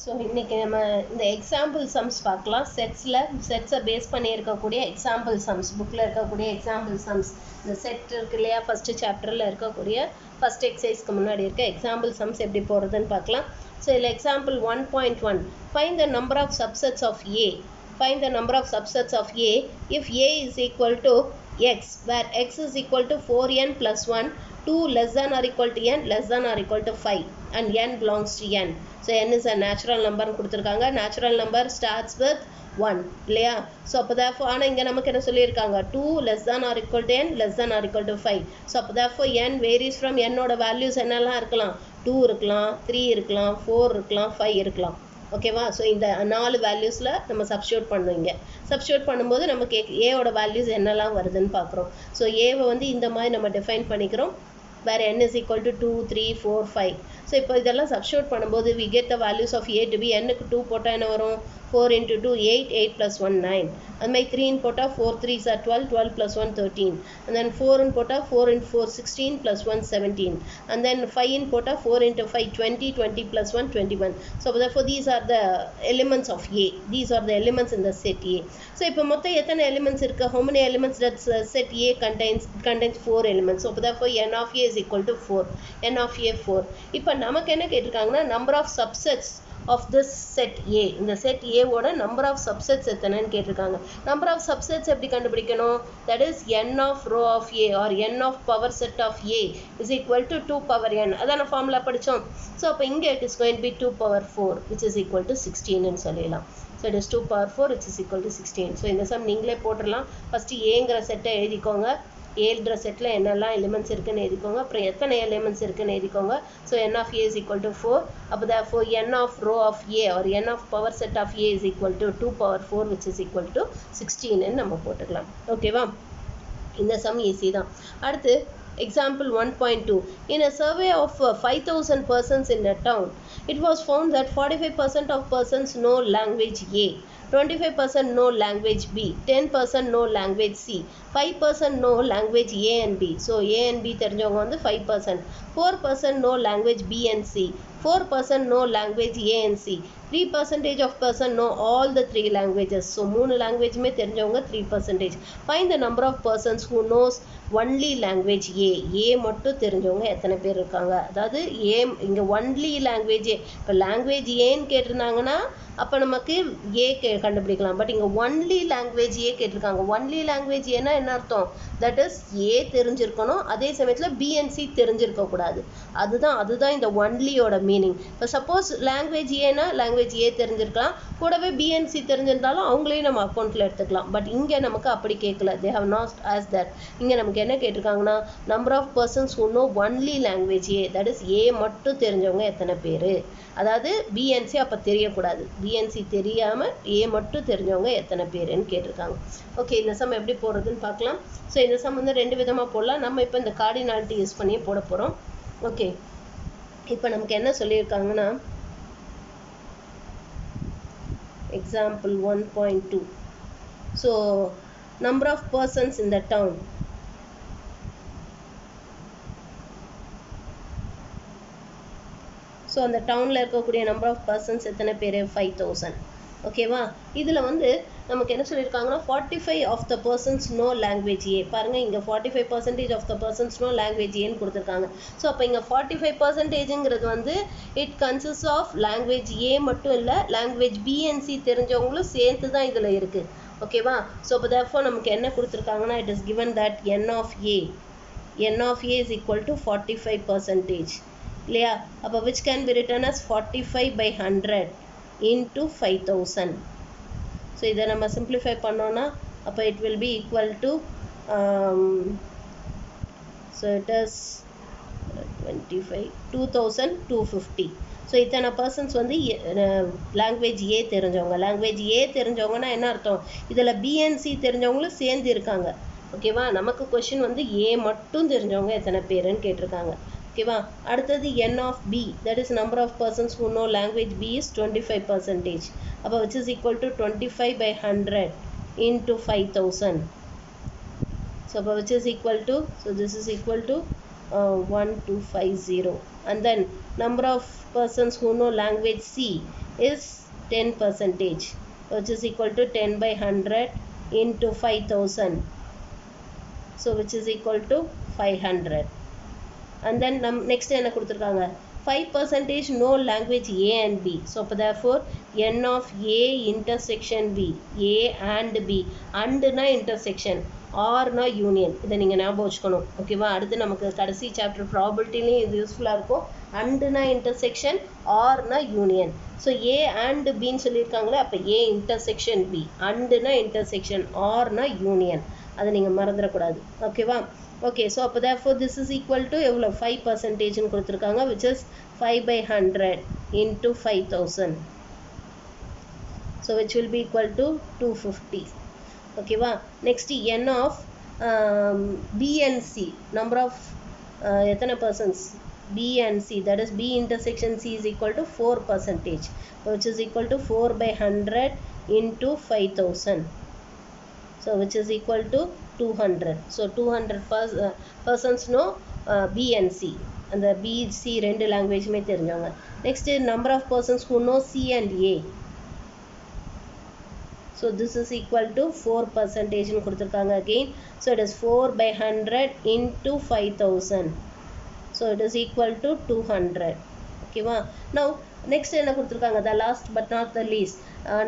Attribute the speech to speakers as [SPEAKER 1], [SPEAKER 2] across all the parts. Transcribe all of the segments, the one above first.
[SPEAKER 1] So இன்றைக்கி நம்ம இந்த எக்ஸாம்பிள் சம்ஸ் பார்க்கலாம். செட்ஸை பேஸ் பண்ணி இருக்கக்கூடிய எக்ஸாம்பிள் சம்ஸ், புக்கில் இருக்கக்கூடிய எக்ஸாம்பிள் சம்ஸ். இந்த செட் இருக்கு இல்லையா, ஃபஸ்ட்டு சாப்டரில் இருக்கக்கூடிய ஃபஸ்ட் எக்ஸசைஸ்க்கு முன்னாடி இருக்க எக்ஸாம்பிள் சம்ஸ் எப்படி போடுறதுன்னு பார்க்கலாம். ஸோ இதில் example 1.1, find the number of subsets of A. Find the number of subsets of A if A is equal to X, where X is equal to 4n plus 1, 2 less than or equal to n, less than or equal to 5, and n belongs to n. So n is a natural number கொடுத்திருக்காங்க. Natural number starts with 1 இல்லையா? So அப்போ therefore ஆனால் இங்கே நமக்கு என்ன சொல்லியிருக்காங்க, 2 less than or equal to n, less than or equal to 5. So அப்போ therefore n varies from n ஓட வேல்யூஸ் என்னெல்லாம் இருக்கலாம், 2 இருக்கலாம், 3 இருக்கலாம், 4 இருக்கலாம், 5 இருக்கலாம். ஓகேவா? ஸோ இந்த 4 வேல்யூஸில் நம்ம சப்ஸ்டியூட் பண்ணுவீங்க. சப்ஸ்டியூட் பண்ணும்போது நமக்கு ஏவோட வேல்யூஸ் என்னெல்லாம் வருதுன்னு பார்க்குறோம். ஸோ ஏவை வந்து இந்த மாதிரி நம்ம டிஃபைன் பண்ணிக்கிறோம். வேறு n is equal to 2, 3, 4, 5. So இப்போ இதெல்லாம் சப்ஸ்டியூட் பண்ணும்போது we get the values of a to be n-க்கு 2 போட்டால் என்ன வரும், 4 into 2 8, 8 plus 1 9. அது மாதிரி 3 போட்டால் 4 3s are 12, 12 plus 1 13. And then 4 போட்டால் 4 into 4 16 plus 1 17. And then 5 போட்டால் 4 into 5 20, 20 plus 1 21. So therefore these are the elements of A. These are the elements in the set A. So இப்போ மொத்தம் எத்தனை elements இருக்கு, how many elements that set A contains? It contains 4 elements. So therefore n of A is equal to 4. n of A 4. இப்போ நமக்கு என்ன கேட்டிருக்காங்கன்னா, number of subsets of this set A. இந்த set A ஓட number of subsets எத்தனைன்னு கேட்டிருக்காங்க. number of subsets எப்படி கண்டுபிடிக்கணும், that is n of row of A or n of power set of A is equal to 2 power n. அதான formula படித்தோம். So அப்போ இங்கே it is going to be 2 power 4 which is equal to 16 ன்னு சொல்லலாம். So it is 2 power 4 which is equal to 16. So இந்த some நீங்களே போட்டுடலாம். First ஏங்கிற செட்டை எழுதிக்கோங்க. ஏன்ற செட்டில் என்னெல்லாம் எலிமெண்ட்ஸ் இருக்குன்னு எழுதிக்கோங்க. அப்புறம் எத்தனை எலிமெண்ட்ஸ் இருக்குன்னு எழுதிக்கோங்க. So n of A is equal to 4. அப்போ therefore n of row of A or n of power set of A is equal to 2 power 4 which is equal to 16 நம்ம போட்டுக்கலாம். ஓகேவா? இந்த சம் ஈஸி தான். அடுத்து example 1.2, in a survey of 5,000 persons in a town, it was found that 45% of persons know language A, 25% know language B, 10% know language C, 5% know language A and B. So A and B தெரிஞ்சவங்க வந்து 5%, 4% know language B and C, 4% know language A and C, 3% of person know all the 3 languages. So 3 languageமே தெரிஞ்சவங்க 3%. Find the number of persons who knows only language A. A மட்டும் தெரிஞ்சவங்க எத்தனை பேர் இருக்காங்க. அதாவது A இங்கே only language A. இப்போ language Aன்னு கேட்டிருந்தாங்கன்னா அப்போ நமக்கு ஏ கண்டுபிடிக்கலாம். பட் இங்கே ஒன்லி லாங்குவேஜ் ஏ கேட்டிருக்காங்க. ஒன்லி லாங்குவேஜ் ஏன்னா என்ன அர்த்தம், தட் இஸ் ஏ தெரிஞ்சிருக்கணும், அதே சமயத்தில் பிஎன்சி தெரிஞ்சிருக்கக்கூடாது. அதுதான் இந்த ஒன்லியோட மீனிங். இப்போ சப்போஸ் லாங்குவேஜ் ஏன்னா லாங்குவேஜ் ஏ தெரிஞ்சிருக்கலாம், கூடவே பிஎன்சி தெரிஞ்சிருந்தாலும் அவங்களையும் நம்ம அக்கௌண்ட்டில் எடுத்துக்கலாம். பட் இங்கே நமக்கு அப்படி கேட்கல. They have not as that. இங்கே நமக்கு என்ன கேட்டிருக்காங்கன்னா, number of persons who know only language A, that is A மட்டும் தெரிஞ்சவங்க எத்தனை பேர். அதாவது பிஎன்சி அப்போ தெரியக்கூடாது. பிஎன்சி தெரியாமல் ஏ மட்டும் தெரிஞ்சவங்க எத்தனை பேருன்னு கேட்டிருக்காங்க. ஓகே, இந்த சம் எப்படி போடுறதுன்னு பார்க்கலாம். ஸோ இந்த சம் வந்து 2 விதமாக போடலாம். நம்ம இப்போ இந்த கார்டினாலிட்டி யூஸ் பண்ணி போட போகிறோம். ஓகே, இப்போ நமக்கு என்ன சொல்லியிருக்காங்கன்னா, example 1.2, so number of persons in the town. So அந்த டவுனில் இருக்கக்கூடிய நம்பர் ஆஃப் பர்சன்ஸ் எத்தனை பேர், 5,000. ஓகேவா? இதில் வந்து நமக்கு என்ன சொல்லியிருக்காங்கன்னா, 45 of the persons know language A. பாருங்கள், இங்கே 45% of the persons know language ஏன்னு கொடுத்துருக்காங்க. ஸோ அப்போ இங்கே 45%ங்கிறது வந்து it consist of language A மட்டும் இல்லை, லாங்குவேஜ் பிஎன்சி தெரிஞ்சவங்களும் சேர்த்து தான் இதில் இருக்குது. ஓகேவா? ஸோ அப்போ therefore நமக்கு என்ன கொடுத்துருக்காங்கன்னா, it is given that n of A is equal to 45%. இல்லையா? அப்போ which can be written as 45 by 100 into 5,000. So இதை நம்ம சிம்பிளிஃபை பண்ணோன்னா அப்போ it will be equal to so it is 2250. So இத்தனை பர்சன்ஸ் வந்து லாங்குவேஜ் ஏ தெரிஞ்சவங்க. லாங்குவேஜ் ஏ தெரிஞ்சவங்கன்னா என்ன அர்த்தம், இதில் பிஎன்சி தெரிஞ்சவங்களும் சேர்ந்து இருக்காங்க. ஓகேவா? நமக்கு கொஷின் வந்து ஏ மட்டும் தெரிஞ்சவங்க எத்தனை பேருன்னு கேட்டிருக்காங்க. ஓகேவா? அடுத்தது n of B, that is number of persons who know language B is 25%. அப்போ which is equal to 25 by 100 into 5,000. So which is equal to, so this is equal to 1250. And then number of persons who know language C is 10%, which is equal to 10 by 100 into 5000. So which is equal to 500. And then next என்ன கொடுத்திருக்காங்க 5% no language A and B. So therefore n of A intersection B, A and B, and na intersection, or na union. இதை நீங்க ஞாபகம் வச்சுக்கணும். ஓகேவா? அடுத்து நமக்கு கடைசி சாப்டர் ப்ராபபிலிட்டிலையும் இது யூஸ்ஃபுல்லா இருக்கும். and na intersection, or na union. So A and B ன்னு சொல்லியிருக்காங்களே, அப்ப A intersection B, and na intersection, or na union. அதை நீங்க மறந்துடக்கூடாது. ஓகேவா? Okay, so therefore this is equal to எவ்வளோ 5% ன்னு கொடுத்திருக்காங்க, which is 5 by 100 into 5000. So which will be equal to 250. ஓகேவா? Next n of B and C, number of எத்தனை persons B and C, that is B intersection C is equal to 4%, which is equal to 4 by 100 into 5000. So which is equal to 200. So 200 persons know B and C. And the B, C ரெண்டு language-மே தெரிஞ்சவங்க. Next number of persons who know C and A. So this is equal to 4% ன்னு கொடுத்திருக்காங்க again. So it is 4 by 100 into 5000. So it is equal to 200. Okay va? Now next என்ன கொடுத்திருக்காங்க, the last but not the least,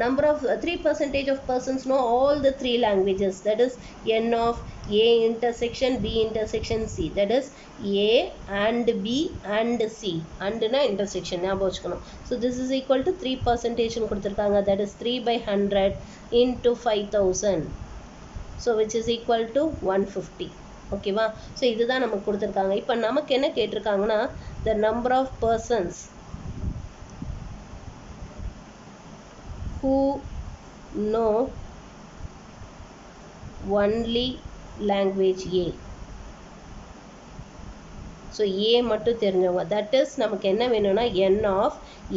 [SPEAKER 1] number of 3% of persons know all the three languages, that is n of A intersection B intersection C, that is A and B and C, and na intersection ஞாபகம் வச்சுக்கணும். So this is equal to 3% ன்னு கொடுத்திருக்காங்க, that is 3 by 100 into 5000. So which is equal to 150. ஓகேவா? So இதுதான் நமக்கு கொடுத்துருக்காங்க. இப்போ நமக்கு என்ன கேட்டிருக்காங்கன்னா, the number of persons who know only language A. So A மட்டும் தெரிஞ்சவங்க, தட் இஸ் நமக்கு என்ன வேணும்னா n of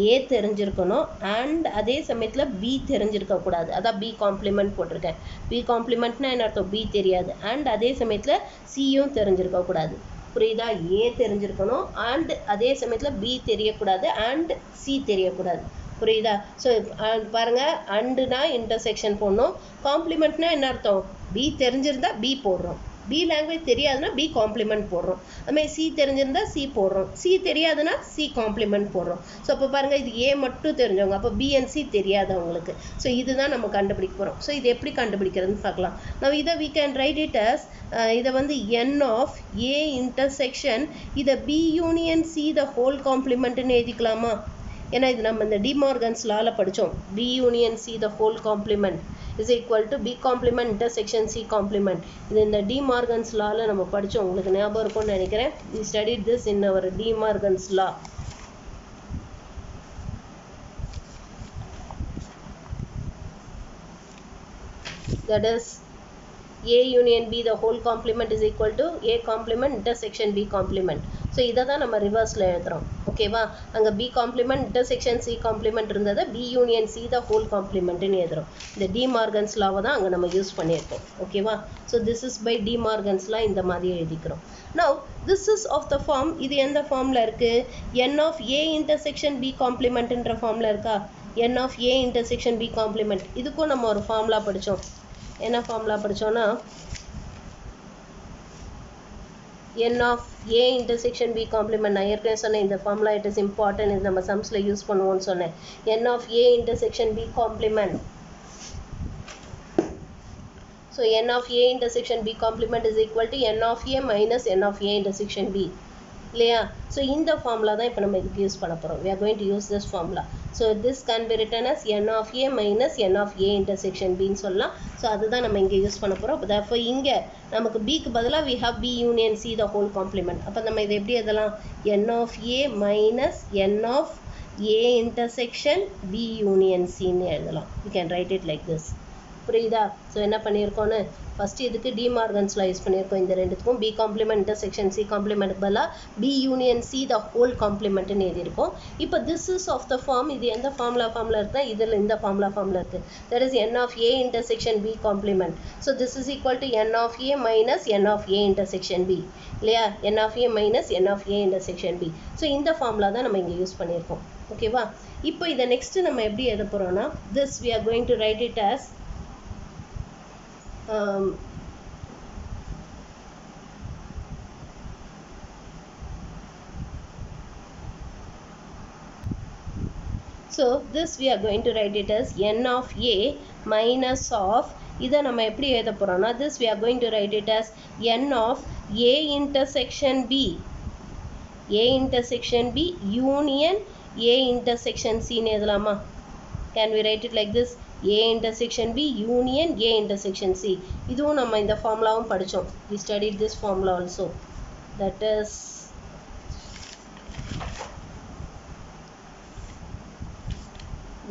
[SPEAKER 1] A தெரிஞ்சிருக்கணும், அண்ட் அதே சமயத்தில் B தெரிஞ்சிருக்கக்கூடாது. அதான் B காம்ப்ளிமெண்ட் போட்டிருக்கேன். B காம்ப்ளிமெண்ட்னா என்ன அர்த்தம்? B தெரியாது, அண்ட் அதே சமயத்தில் Cயும் தெரிஞ்சிருக்கக்கூடாது. புரியுதா? A தெரிஞ்சிருக்கணும், அண்ட் அதே சமயத்தில் B தெரியக்கூடாது, அண்ட் C தெரியக்கூடாது. புரியுதா? ஸோ பாருங்க, அண்டுனா இன்டர்செக்ஷன் போடணும், காம்ப்ளிமெண்ட்னா என்ன அர்த்தம்? B தெரிஞ்சிருந்தா B போடுறோம், B லாங்குவேஜ் தெரியாதுன்னா B காம்ப்ளிமெண்ட் போடுறோம், அதுமாதிரி C தெரிஞ்சிருந்தா C போடுறோம், C தெரியாதுன்னா C காம்ப்ளிமெண்ட் போடுறோம். ஸோ அப்போ பாருங்கள், இது A மட்டும் தெரிஞ்சவங்க, அப்போ B and C தெரியாதவங்களுக்கு. ஸோ இதுதான் நம்ம கண்டுபிடிக்க போகிறோம். ஸோ இது எப்படி கண்டுபிடிக்கிறதுன்னு பார்க்கலாம். நம்ம இதை we can write it as இதை வந்து n of A intersection, இதை B union C the whole complementன்னு எழுதிக்கலாமா? ஏன்னா இது நம்ம இந்த டிமார்கன்ஸ் லால படித்தோம். B union C the whole complement is equal to B complement intersection C complement. இது இந்த டிமார்கன்ஸ் லால நம்ம படித்தோம், உங்களுக்கு ஞாபகம் இருக்கும்னு நினைக்கிறேன். We studied this in our De Morgan's law. That is A union B the whole complement is equal to A complement intersection B complement. So இதை தான் நம்ம ரிவர்ஸில் எழுதுகிறோம். ஓகேவா? அங்கே B complement intersection C complement இருந்ததை B union C the whole complementன்னு எழுதுகிறோம். இந்த டிமார்கன்ஸ் லாவை தான் அங்கே நம்ம யூஸ் பண்ணியிருக்கோம். ஓகேவா? So this is by De Morgan's law, இந்த மாதிரி எழுதிக்கிறோம். Now this is of the form, இது எந்த ஃபார்மில் இருக்குது? n of A intersection B complementன்ற ஃபார்மில் இருக்கா? n of A intersection B complement. இதுக்கும் நம்ம ஒரு ஃபார்முலா படித்தோம். என்ன formula படித்தோன்னா, n of A intersection B complement. நான் ஏற்கனவே சொன்னேன் இந்த ஃபார்முலா இட் இஸ் இம்பார்ட்டன்ட், இது நம்ம சம்ஸில் யூஸ் பண்ணுவோம்னு சொன்னேன். n of A intersection B complement. So n of A intersection B complement is equal to n of A minus n of A intersection B. இல்லையா? So இந்த formula தான் இப்போ நம்ம இதுக்கு யூஸ் பண்ண போகிறோம். we are going to use this formula. So this can be written as n of A minus n of A intersection B ன்னு சொல்லலாம். ஸோ அதுதான் நம்ம இங்கே யூஸ் பண்ண போகிறோம். therefore இங்கே நமக்கு Bக்கு பதிலாக we have B union C the whole complement. அப்போ நம்ம இதை எப்படி எழுதலாம்? n of A minus n of A intersection B union C ன்னு எழுதலாம். we can write it like this. புரியுதா? ஸோ என்ன பண்ணியிருக்கோன்னு, ஃபஸ்ட்டு இதுக்கு டிமார்கன்ஸ் லா யூஸ் பண்ணியிருக்கோம். இந்த ரெண்டுத்துக்கும் B complement intersection C complement பதிலாக B union C the whole complementன்னு எழுதியிருக்கோம். இப்போ this is of the form, இது எந்த ஃபார்முலா இருக்குன்னா இதில் இந்த ஃபார்முலா இருக்குது. that is n of A intersection B complement. so this is equal to n of A minus n of A intersection B. இல்லையா? n of A minus n of A intersection B. So இந்த formula தான் நம்ம இங்கே use பண்ணியிருக்கோம். ஓகேவா? இப்போ இதை next நம்ம எப்படி எழுத போறோம்னா this we are going to write it as so this we are going to write it as n of a minus of இதை நம்ம எப்படி எழுத போறோம்னா this we are going to write it as n of a intersection b a intersection b union a intersection c ன்னு எழுதலாமா? Can we write it like this? a intersection b union a intersection c. இதுவும் நம்ம இந்த ஃபார்முலாவும் படிச்சோம். We studied this formula also. That is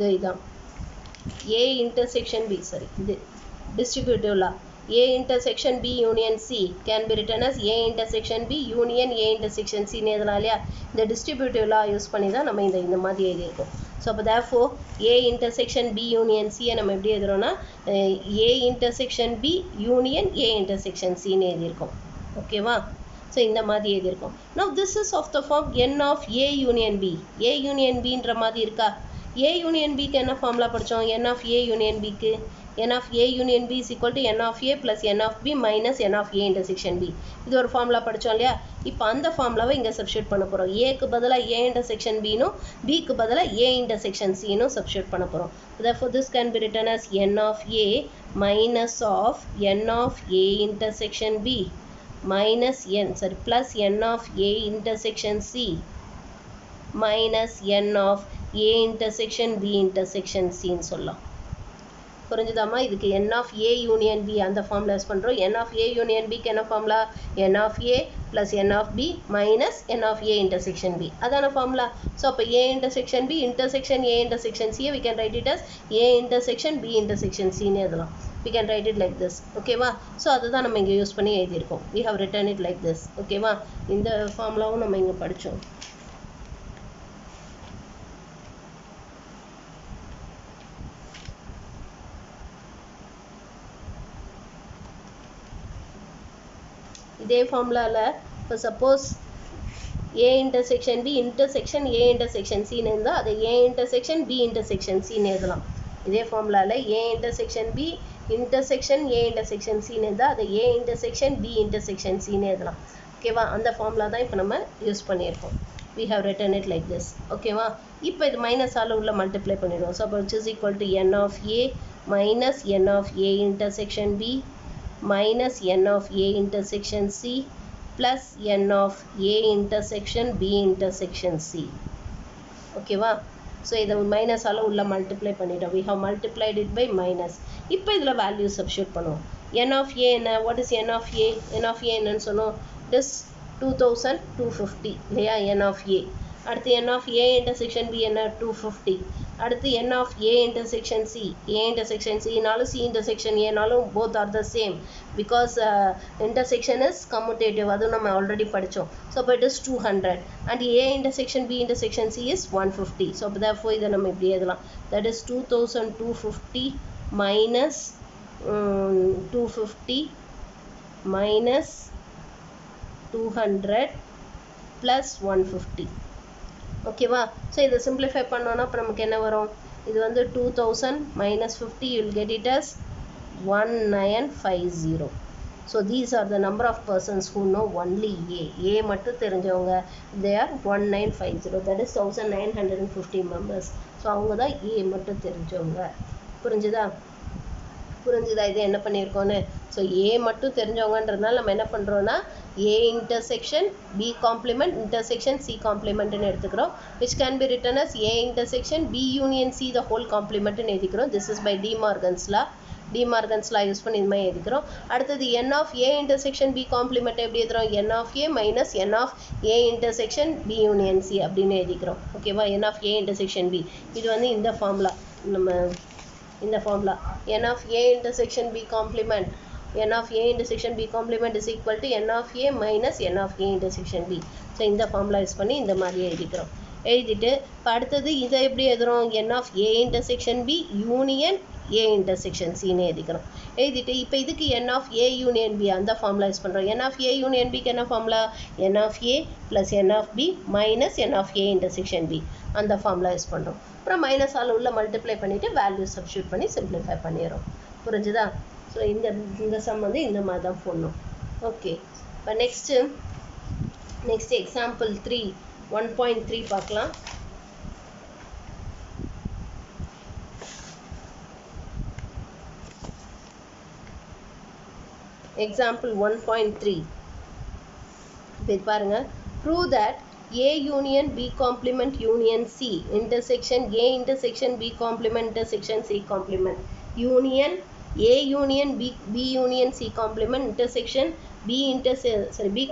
[SPEAKER 1] இதுதான் a intersection b sorry இது distributive law a intersection b union c can be written as a intersection b union a intersection c ன்னு எழுதலாம் இல்லையா? இந்த distributive law யூஸ் பண்ணி தான் நம்ம இந்த மாதிரி எழுதியிருக்கோம். ஸோ அப்போ therefore a intersection b union c நம்ம எப்படி எழுதுறோம்னா a intersection b union a intersection c ன்னு எழுதியிருக்கோம். ஓகேவா? ஸோ இந்த மாதிரி எழுதியிருக்கோம். Now this is of the form n of a union b. a union b ன்ற மாதிரி இருக்கா? a union b க்கு என்ன ஃபார்முலா படிச்சோம்? n of a union b க்கு n of a union b is equal to n of a plus n of b minus n of a intersection b. இது ஒரு formula படிச்சோம் இல்லையா? இப்போ அந்த ஃபார்முலாவை இங்க சப்ஸ்டிட்யூட் பண்ண போறோம். a க்கு பதிலா a intersection b னும் b க்கு பதிலா a intersection c னும் சப்ஸ்டிட்யூட் பண்ண போறோம். Therefore this can be written as n of a minus of n of a intersection b minus plus n of a intersection c minus n of a intersection b intersection c ன்னு சொல்லலாம். புரிஞ்சுதாமா? இதுக்கு n of a union b அந்த formula use பண்றோம். n of a union b க்கு என்ன formula? n of a plus n of b minus n of a intersection b. அதான formula. So அப்போ a intersection b intersection a intersection c we can write it as a intersection b intersection c ன்னு எழுதலாம். We can write it like this. ஓகேவா? So அதுதான் நம்ம இங்கே use பண்ணி எழுதியிருக்கோம். We have written it like this. ஓகேவா? இந்த ஃபார்முலாவும் நம்ம இங்கே படித்தோம். இதே ஃபார்முலால இப்போ suppose a intersection b intersection a intersection c ன்னு இருந்தால் அதை a intersection b intersection c ன்னு எழுதலாம். இதே ஃபார்முலால a intersection b intersection a intersection c ன்னு இருந்தால் அதை a intersection b intersection c ன்னு எழுதலாம். ஓகேவா? அந்த ஃபார்முலா தான் இப்போ நம்ம யூஸ் பண்ணியிருக்கோம். We have written it like this. ஓகேவா? இப்போ இது மைனஸ் ஆல உள்ள மல்டிப்ளை பண்ணிடுவோம். ஸோ அப்போ which is equal to n of a minus n of a intersection b minus n of a intersection c plus n of a intersection b intersection c. ஓகேவா? So இதை minus ஆல உள்ள multiply பண்ணிட்டோம். we have multiplied it by minus. இப்போ இதில் value substitute பண்ணுவோம். n of a என்ன? what is n of a? n of a என்னன்னு சொன்னோம்? it is 2250 இல்லையா? n of a. அடுத்து n of a intersection b என்ன? 250. அடுத்து n of a intersection c. a intersection c நாலும் c intersection a நாலும் both are the same because intersection is commutative. அதுவும் நம்ம already படிச்சோம். So it is 200 and a intersection b intersection c is 150. So therefore இதை நம்ம இப்படி எழுதலாம். That is 2250 minus 250 minus 200 plus 150. ஓகேவா? ஸோ இதை சிம்பிளிஃபை பண்ணோன்னா இப்போ நமக்கு என்ன வரும்? இது வந்து 2000 minus 50 you will get it as 1950. So these are the number of persons who know only A. A மட்டும் தெரிஞ்சவங்க they are 1950. That is 1950 members. So அவங்க தான் A மட்டும் தெரிஞ்சவங்க. புரிஞ்சுதா? இது என்ன பண்ணியிருக்கோன்னு? ஸோ A மட்டும் தெரிஞ்சவங்கன்றதுனால நம்ம என்ன பண்ணுறோன்னா A intersection B complement intersection C complementன்னு எடுத்துக்கிறோம். which can be written as A intersection B union C the whole complementன்னு எழுதிக்கிறோம். this is by De Morgan's law use பண்ணி இது மாதிரி எழுதிக்கிறோம். அடுத்தது n of A intersection B complement எப்படி எழுதுறோம்? n of A minus n of A intersection B union C அப்படின்னு எழுதிக்கிறோம். ஓகேவா? n of A intersection B இது வந்து இந்த ஃபார்முலா நம்ம இந்த formula n of A intersection B complement n of A intersection B complement is equal to n of A minus n of A intersection B. So இந்த formula use பண்ணி இந்த மாதிரி எழுதிக்கிறோம். எழுதிட்டு இப்போ அடுத்தது இதை எப்படி எழுதுறோம்? n of A intersection B union A intersection C னு எழுதிக்கிறோம். எழுதிட்டு இப்போ இதுக்கு n of A union B அந்த ஃபார்முலா யூஸ் பண்ணுறோம். n of A union B க்கு என்ன formula? n of A plus n of B minus n of A intersection B அந்த ஃபார்முலா யூஸ் பண்ணுறோம். அப்புறம் மைனஸ் ஆல் உள்ள மல்டிப்ளை பண்ணிவிட்டு value substitute பண்ணி சிம்பிளிஃபை பண்ணிடுறோம். புரிஞ்சுதா? ஸோ இந்த சம் வந்து இந்த மாதிரி தான் போடணும். ஓகே, இப்போ நெக்ஸ்ட் எக்ஸாம்பிள் 3 1.3 பார்க்கலாம். Example 1.3 இது பாருங்க. Prove that A union B complement union C intersection A intersection B complement intersection C complement union A union B union C complement intersection B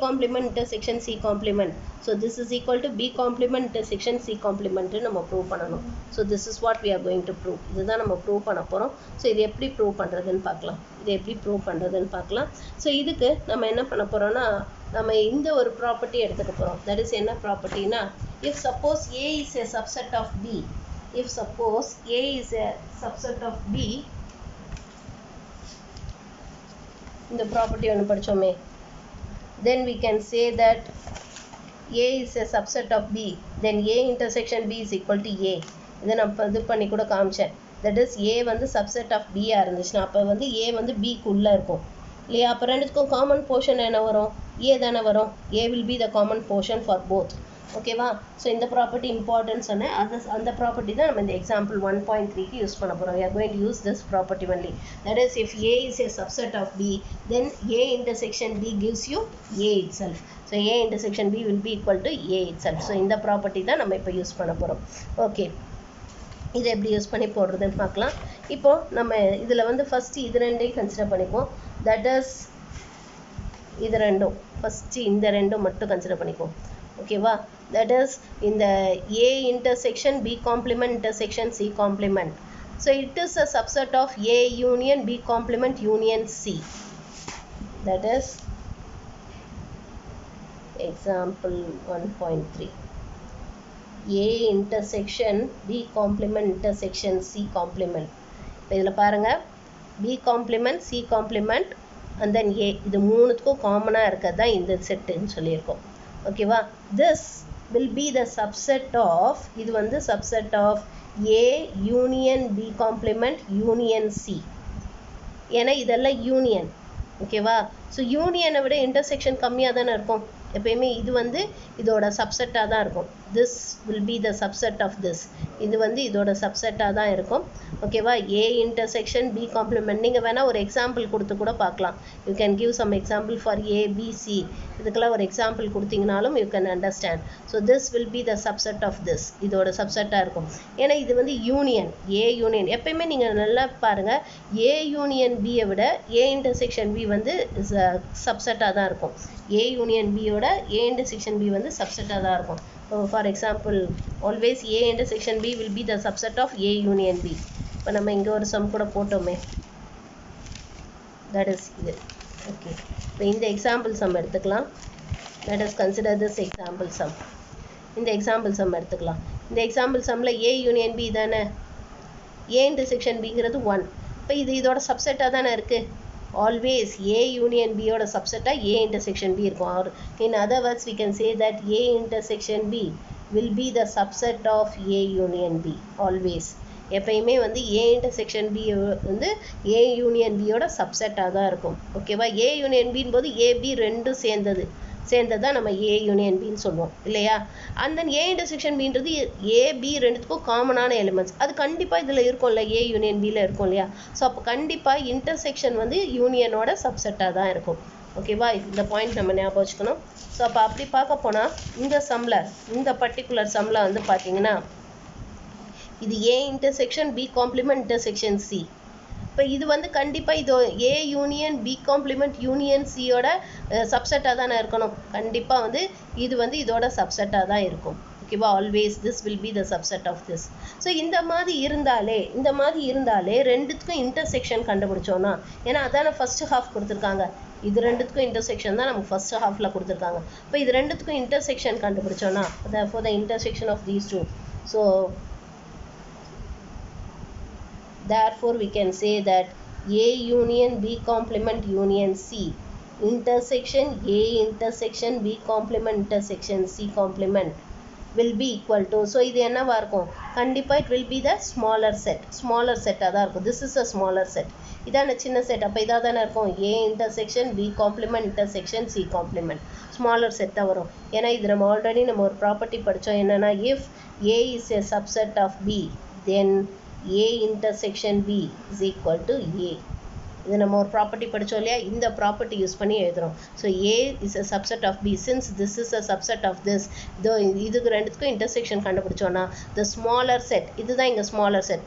[SPEAKER 1] complement intersection C complement. So this is equal to B complement intersection C complement நம்ம prove பண்ணணும். So this is what we are going to prove. இதுதான் நம்ம prove பண்ண போறோம். So இது எப்படி prove பண்றதுன்னு பார்க்கலாம். So இதுக்கு நம்ம என்ன பண்ண போறோம்னா நம்ம இந்த ஒரு ப்ராப்பர்ட்டி எடுத்துக்க போறோம். That is என்ன ப்ராப்பர்ட்டினா, if suppose A is a subset of B, இந்த ப்ராப்பர்ட்டி ஒன்று படிச்சோமே, then we can say that A is a subset of B, then A intersection B is equal to A. இதை நான் இது பண்ணி கூட காமிச்சேன். that is A வந்து subset of B இருந்துச்சுன்னா அப்போ வந்து A வந்து B குள்ள இருக்கும் இல்லையா? அப்போ ரெண்டுத்துக்கும் காமன் போர்ஷன் என்ன வரும்? A தானே வரும். A will be the common portion for both. ஓகேவா? ஸோ இந்த ப்ராப்பர்ட்டி இம்பார்ட்டன்ட் சொன்னேன். அந்த ப்ராப்பர்ட்டி தான் நம்ம இந்த எக்ஸாம்பிள் 1.3க்கு யூஸ் பண்ண போகிறோம். we are going to use this property only. That is, if A is a subset of B, then A intersection B gives you A itself. So A intersection B will be equal to A itself. So இந்த property தான் நம்ம இப்போ use பண்ண போகிறோம். Okay, இதை எப்படி use பண்ணி போடுறதுன்னு பார்க்கலாம். இப்போ நம்ம இதில் வந்து ஃபஸ்ட்டு இது ரெண்டையும் கன்சிடர் பண்ணிப்போம். தட் இஸ் இது ரெண்டும் ஃபஸ்ட்டு இந்த ரெண்டும் மட்டும் கன்சிடர் பண்ணிப்போம். ஓகேவா? that is இந்த A intersection B complement intersection C complement. So it is a subset of A union B complement union C. That is example 1.3. A intersection B complement intersection C complement. இப்போ இதில் பாருங்க, B complement C complement and then A, இது மூணுத்துக்கும் காமனாக இருக்கிறது தான் இந்த செட்டுன்னு சொல்லியிருக்கோம். ஓகேவா? this will be the subset of, இது வந்து subset of A union B complement union C. ஏன்னா இதெல்லாம் யூனியன். ஓகேவா? ஸோ யூனியனை விட இன்டர்செக்ஷன் கம்மியாக தானே இருக்கும். எப்பயுமே இது வந்து இதோட சப்செட்டாக தான் இருக்கும். this will be the subset of this. இது வந்து இதோட சப்செட்டாக தான் இருக்கும். ஓகேவா? A intersection B complement. நீங்கள் வேணால் ஒரு எக்ஸாம்பிள் கொடுத்து கூட பார்க்கலாம். you can give some example for A B C. இதுக்கெல்லாம் ஒரு example கொடுத்தீங்கனாலும் you can understand. So this will be the subset of this. இதோட சப்செட்டாக இருக்கும். ஏன்னா இது வந்து யூனியன், A யூனியன். எப்பயுமே நீங்கள் நல்லா பாருங்கள், A யூனியன் Bயை விட A intersection B வந்து சப்செட்டாக தான் இருக்கும். A யூனியன் Bயோட A intersection B வந்து சப்செட்டாக தான் இருக்கும். For example, always A intersection B will be the subset of A union B. இப்போ நம்ம இங்கே ஒரு சம் கூட போட்டோமே, that is இது. ஓகே, இப்போ இந்த எக்ஸாம்பிள் சம் எடுத்துக்கலாம். let us consider this example sum. இந்த எக்ஸாம்பிள் சம் எடுத்துக்கலாம். இந்த எக்ஸாம்பிள் சம்மில் A union B தானே, A intersection Bங்கிறது 1. இப்போ இது இதோட சப்செட்டாக தானே இருக்குது. always A union B ஓட சப்செட்டாக A intersection B இருக்கும். or in other words we can say that A intersection B will be the subset of A union B always. எப்பயுமே வந்து A intersection B வந்து A union B ஓட சப்செட்டாக தான் இருக்கும். ஓகேவா? A union B போது AB ரெண்டும் சேர்ந்தது தான் நம்ம A union Bன்னு சொல்லுவோம் இல்லையா? and then A intersection Bன்றது AB ரெண்டுத்துக்கும் காமனான எலிமெண்ட்ஸ். அது கண்டிப்பாக இதில் இருக்கும்ல, A union Bயில் இருக்கும் இல்லையா? ஸோ அப்போ கண்டிப்பாக இன்டர்செக்ஷன் வந்து யூனியனோட சப்செட்டாக தான் இருக்கும். ஓகேவா? இந்த பாயிண்ட் நம்ம ஞாபகம் வச்சுக்கணும். ஸோ அப்போ அப்படி பார்க்க போனால் இந்த சம்மில், இந்த பர்டிகுலர் சம்மில் வந்து பார்த்தீங்கன்னா இது A intersection B complement intersection C. இப்போ இது வந்து கண்டிப்பாக இது A union B complement union Cயோட சப்செட்டாக தானே இருக்கணும். கண்டிப்பாக வந்து இது வந்து இதோட சப்செட்டாக தான் இருக்கும். ஓகேவா? Always this will be the subset of this. So இந்த மாதிரி இருந்தாலே ரெண்டுத்துக்கும் இன்டர்செக்ஷன் கண்டுபிடிச்சோன்னா, ஏன்னா அதான ஃபர்ஸ்ட் ஹாஃப் கொடுத்துருக்காங்க. இது ரெண்டுத்துக்கும் இன்டர்செக்ஷன் தான் நமக்கு ஃபர்ஸ்ட் ஹாஃபில் கொடுத்துருக்காங்க. இப்போ இது ரெண்டுத்துக்கும் intersection கண்டுபிடிச்சோன்னா, for the intersection of these two. So therefore we can say that A union B complement union C intersection A intersection B complement intersection C complement will be equal to, so இது என்னவா இருக்கும், கண்டிப்பா it will be the smaller set தான் இருக்கும். This is a smaller set, இதான சின்ன set. அப்போ இதாக தானே இருக்கும், A intersection B complement intersection C complement smaller set தான் வரும். ஏன்னா இது நம்ம ஆல்ரெடி நம்ம ஒரு ப்ராப்பர்ட்டி படித்தோம், என்னன்னா if A is a subset of B then A intersection B is equal to A. இது நம்ம ஒரு ப்ராப்பர்ட்டி படித்தோம் இல்லையா, இந்த ப்ராப்பர்ட்டி யூஸ் பண்ணி எழுதுகிறோம். So A is a subset of B since this is a subset of this, இதுக்கு ரெண்டுத்துக்கும் இன்டர்செக்ஷன் கண்டுபிடிச்சோன்னா the smaller set, இதுதான் இங்கே smaller set,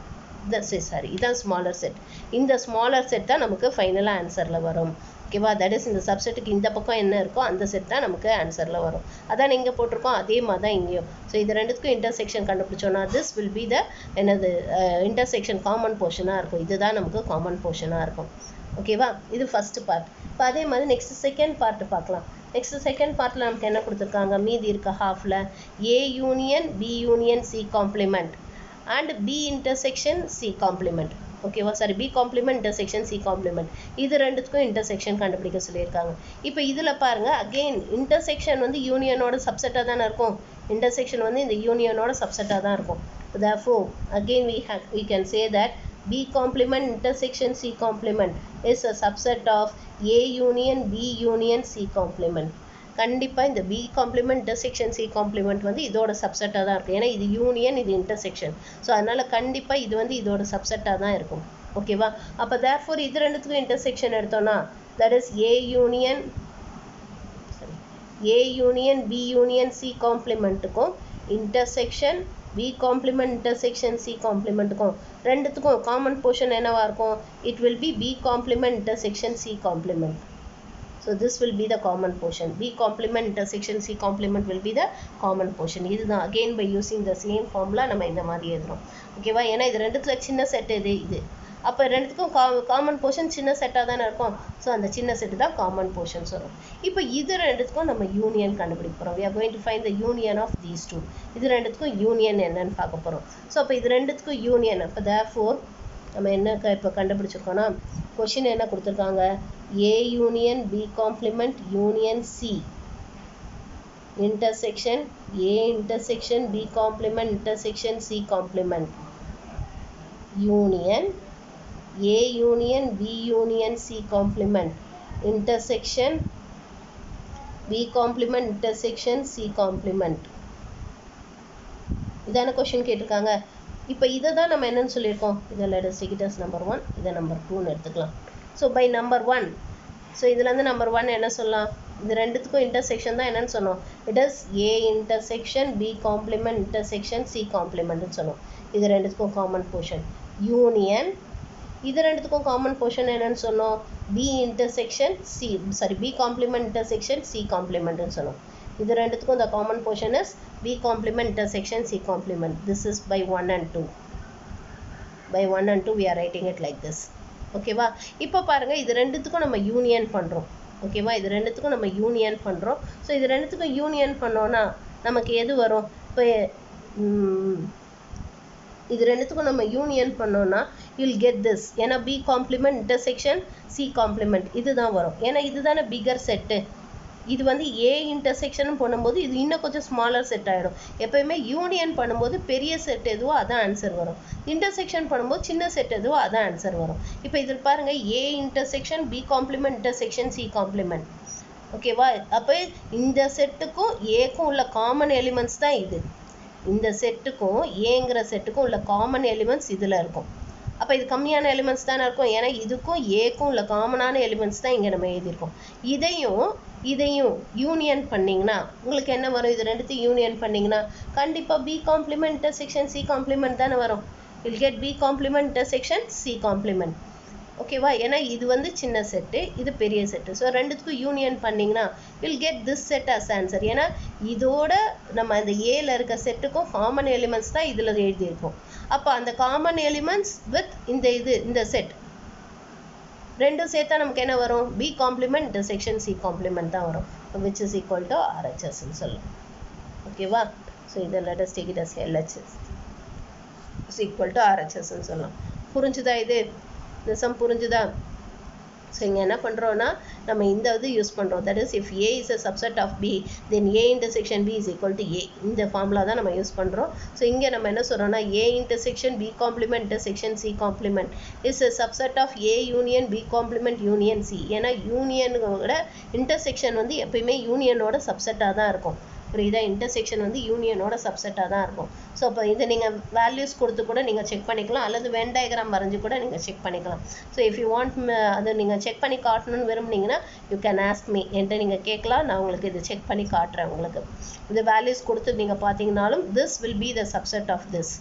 [SPEAKER 1] இதான் ஸ்மாலர் செட். இந்த ஸ்மாலர் செட் தான் நமக்கு ஃபைனலாக ஆன்சரில் வரும். ஓகேவா, தட் இஸ் இந்த சப்செட்டுக்கு இந்த பக்கம் என்ன இருக்கோ அந்த செட் தான் நமக்கு ஆன்சரில் வரும். அதான் இங்கே போட்டிருக்கோம், அதே மாதிரி தான் இங்கேயும். ஸோ இது ரெண்டுத்துக்கும் இன்டர்செக்ஷன் கண்டுபிடிச்சோன்னா திஸ் வில் பி த என்னது இன்டர்செக்ஷன் காமன் போர்ஷனாக இருக்கும். இதுதான் நமக்கு காமன் போர்ஷனாக இருக்கும். ஓகேவா, இது ஃபஸ்ட்டு பார்ட். இப்போ அதே மாதிரி நெக்ஸ்ட் செகண்ட் பார்ட்டு பார்க்கலாம். நெக்ஸ்ட் செகண்ட் பார்ட்டில் நமக்கு என்ன கொடுத்துருக்காங்க, மீதி இருக்க ஹாஃபில் A union B union C complement and B intersection C complement. ஓகேவா, sorry B complement intersection C complement, இது ரெண்டுத்துக்கும் இன்டர்செக்ஷன் கண்டுபிடிக்க சொல்லியிருக்காங்க. இப்போ இதில் பாருங்கள், அகெயின் இன்டர்செக்ஷன் வந்து யூனியனோட சப்செட்டாக தானே இருக்கும். இன்டர்செக்ஷன் வந்து இந்த யூனியனோட சப்செட்டாக தான் இருக்கும். therefore again we can say that B complement intersection C complement is a subset of A union B union C complement. கண்டிப்பாக இந்த B complement intersection C complement வந்து இதோட சப்செட்டாக தான் இருக்கும். ஏன்னா இது யூனியன், இது இன்டர்செக்ஷன். ஸோ அதனால் கண்டிப்பாக இது வந்து இதோட சப்செட்டாக தான் இருக்கும். ஓகேவா, அப்போ therefore இது ரெண்டுத்துக்கும் இன்டர்செக்ஷன் எடுத்தோன்னா that is A union B union C complementக்கும் intersection B complement intersection C complementக்கும் ரெண்டுத்துக்கும் காமன் போர்ஷன் என்னவா இருக்கும், it will be B complement intersection C complement. So this will be the common portion. B complement intersection C complement will be the common portion. இதுதான் again by using the same formula நம்ம இந்த மாதிரி எழுதுறோம். ஓகேவா, ஏன்னா இது ரெண்டுத்துல சின்ன செட் இது. அப்போ ரெண்டுத்துக்கும் காமன் போர்ஷன் சின்ன செட்டாக தானே இருக்கும். ஸோ அந்த சின்ன செட்டு தான் காமன் போர்ஷன்ஸ் வரும். இப்போ இது ரெண்டுத்துக்கும் நம்ம யூனியன் கண்டுபிடிக்க போகிறோம். we are going to find the union of these two. இது ரெண்டுத்துக்கும் யூனியன் என்னன்னு பார்க்க போகிறோம். ஸோ அப்போ இது ரெண்டுத்துக்கும் யூனியன், அப்போ therefore நம்ம என்ன இப்போ கண்டுபிடிச்சிருக்கோன்னா, கொஷின் என்ன கொடுத்துருக்காங்க, A union B complement union C intersection A intersection B complement intersection C complement union A union B union C complement intersection B complement intersection C complement. இதான கொஷின் கேட்டிருக்காங்க. இப்போ இதை தான் நம்ம என்னன்னு சொல்லியிருக்கோம், இதை let us take it as number 1, இதை number 2ன்னு எடுத்துக்கலாம். ஸோ பை நம்பர் 1, ஸோ இதுலேருந்து நம்பர் 1 என்ன சொல்லலாம், இது ரெண்டுத்துக்கும் இன்டர்செக்ஷன் தான் என்னன்னு சொன்னோம், it is A intersection B complement intersection C காம்ப்ளிமெண்ட்னு சொன்னோம். இது ரெண்டுத்துக்கும் காமன் போர்ஷன் யூனியன், இது ரெண்டுத்துக்கும் காமன் போர்ஷன் என்னன்னு சொன்னோம், B intersection B complement intersection C காம்ப்ளிமெண்ட்னு சொன்னோம். இது ரெண்டுத்துக்கும் the common portion is B complement intersection C complement. This is by 1 and 2. By 1 and 2 we are writing it like this. ஓகேவா, இப்போ பாருங்கள் இது ரெண்டுத்துக்கும் நம்ம யூனியன் பண்ணுறோம். ஓகேவா, இது ரெண்டுத்துக்கும் நம்ம யூனியன் பண்ணுறோம். ஸோ இது ரெண்டுத்துக்கும் யூனியன் பண்ணோன்னா நமக்கு எது வரும், இப்போ இது ரெண்டுத்துக்கும் நம்ம யூனியன் பண்ணோன்னா you'll get this. ஏன்னா B complement intersection C complement இதுதான் வரும். ஏன்னா இதுதானே பிகர் செட்டு. இது வந்து A இன்டர்செக்ஷன் பண்ணும்போது இது இன்னும் கொஞ்சம் ஸ்மாலர் செட் ஆகிடும். எப்போயுமே யூனியன் பண்ணும்போது பெரிய செட் எதுவோ அதான் ஆன்சர் வரும், இன்டர்செக்ஷன் பண்ணும்போது சின்ன செட் எதுவோ அதான் ஆன்சர் வரும். இப்போ இதில் பாருங்கள் A intersection B complement intersection C complement. ஓகேவா, அப்போ இந்த செட்டுக்கும் ஏக்கும் உள்ள காமன் எலிமெண்ட்ஸ் தான் இது. இந்த செட்டுக்கும் ஏங்கிற செட்டுக்கும் உள்ள காமன் எலிமெண்ட்ஸ் இதில் இருக்கும். அப்போ இது கம்மியான எலிமெண்ட்ஸ் தானே இருக்கும், ஏன்னா இதுக்கும் ஏக்கும் உள்ள காமனான எலிமெண்ட்ஸ் தான் இங்கே நம்ம எழுதியிருக்கோம். இதையும் யூனியன் பண்ணிங்கன்னா உங்களுக்கு என்ன வரும், இது ரெண்டுத்தையும் யூனியன் பண்ணிங்கன்னா கண்டிப்பாக B complement intersection C complement தானே வரும். Will get B complement intersection C complement. ஓகேவா, ஏன்னா இது வந்து சின்ன செட்டு, இது பெரிய செட்டு. ஸோ ரெண்டுத்துக்கும் யூனியன் பண்ணிங்கன்னா will get this set as answer. ஏன்னா இதோட நம்ம இந்த ஏல இருக்க செட்டுக்கும் காமன் எலிமெண்ட்ஸ் தான் இதில் எழுதியிருக்கோம். அப்போ அந்த காமன் எலிமெண்ட்ஸ் வித் இந்த செட் ரெண்டும் சேர்த்தா நமக்கு என்ன வரும், B complement intersection C complement தான் வரும், which is equal to RHSன்னு சொல்லலாம். ஓகேவா, ஸோ இதை let us take it as LHS is equal to RHSன்னு சொல்லலாம். புரிஞ்சுதா இது இந்த சம் புரிஞ்சுதா ஸோ இங்கே என்ன பண்ணுறோன்னா நம்ம இந்த இது யூஸ் பண்ணுறோம் that is if A is a subset of B then A intersection B is equal to A இந்த ஃபார்முலா தான் நம்ம யூஸ் பண்ணுறோம் ஸோ இங்கே நம்ம என்ன சொல்கிறோம்னா A intersection B complement intersection C complement is a subset of A union B complement union C ஏன்னா யூனியனோட இன்டர்செக்ஷன் வந்து எப்பயுமே யூனியனோட சப்செட்டாக தான் இருக்கும் புரியுதா இன்டர்செக்ஷன் வந்து யூனியனோட சப்செட்டாக தான் இருக்கும் ஸோ அப்போ இதை நீங்கள் வேல்யூஸ் கொடுத்து கூட நீங்கள் செக் பண்ணிக்கலாம் அல்லது வென் டயக்ராம் வரைஞ்சி கூட நீங்கள் செக் பண்ணிக்கலாம் ஸோ இஃப் யூ வாண்ட் அதை நீங்கள் செக் பண்ணி காட்டணும்னு விரும்புனீங்கன்னா யூ கேன் ஆஸ்க் மீ என்கிட்ட நீங்கள் கேட்கலாம் நான் உங்களுக்கு இதை செக் பண்ணி காட்டுறேன் உங்களுக்கு இந்த வேல்யூஸ் கொடுத்து நீங்கள் பார்த்தீங்கன்னாலும் this will be the subset of this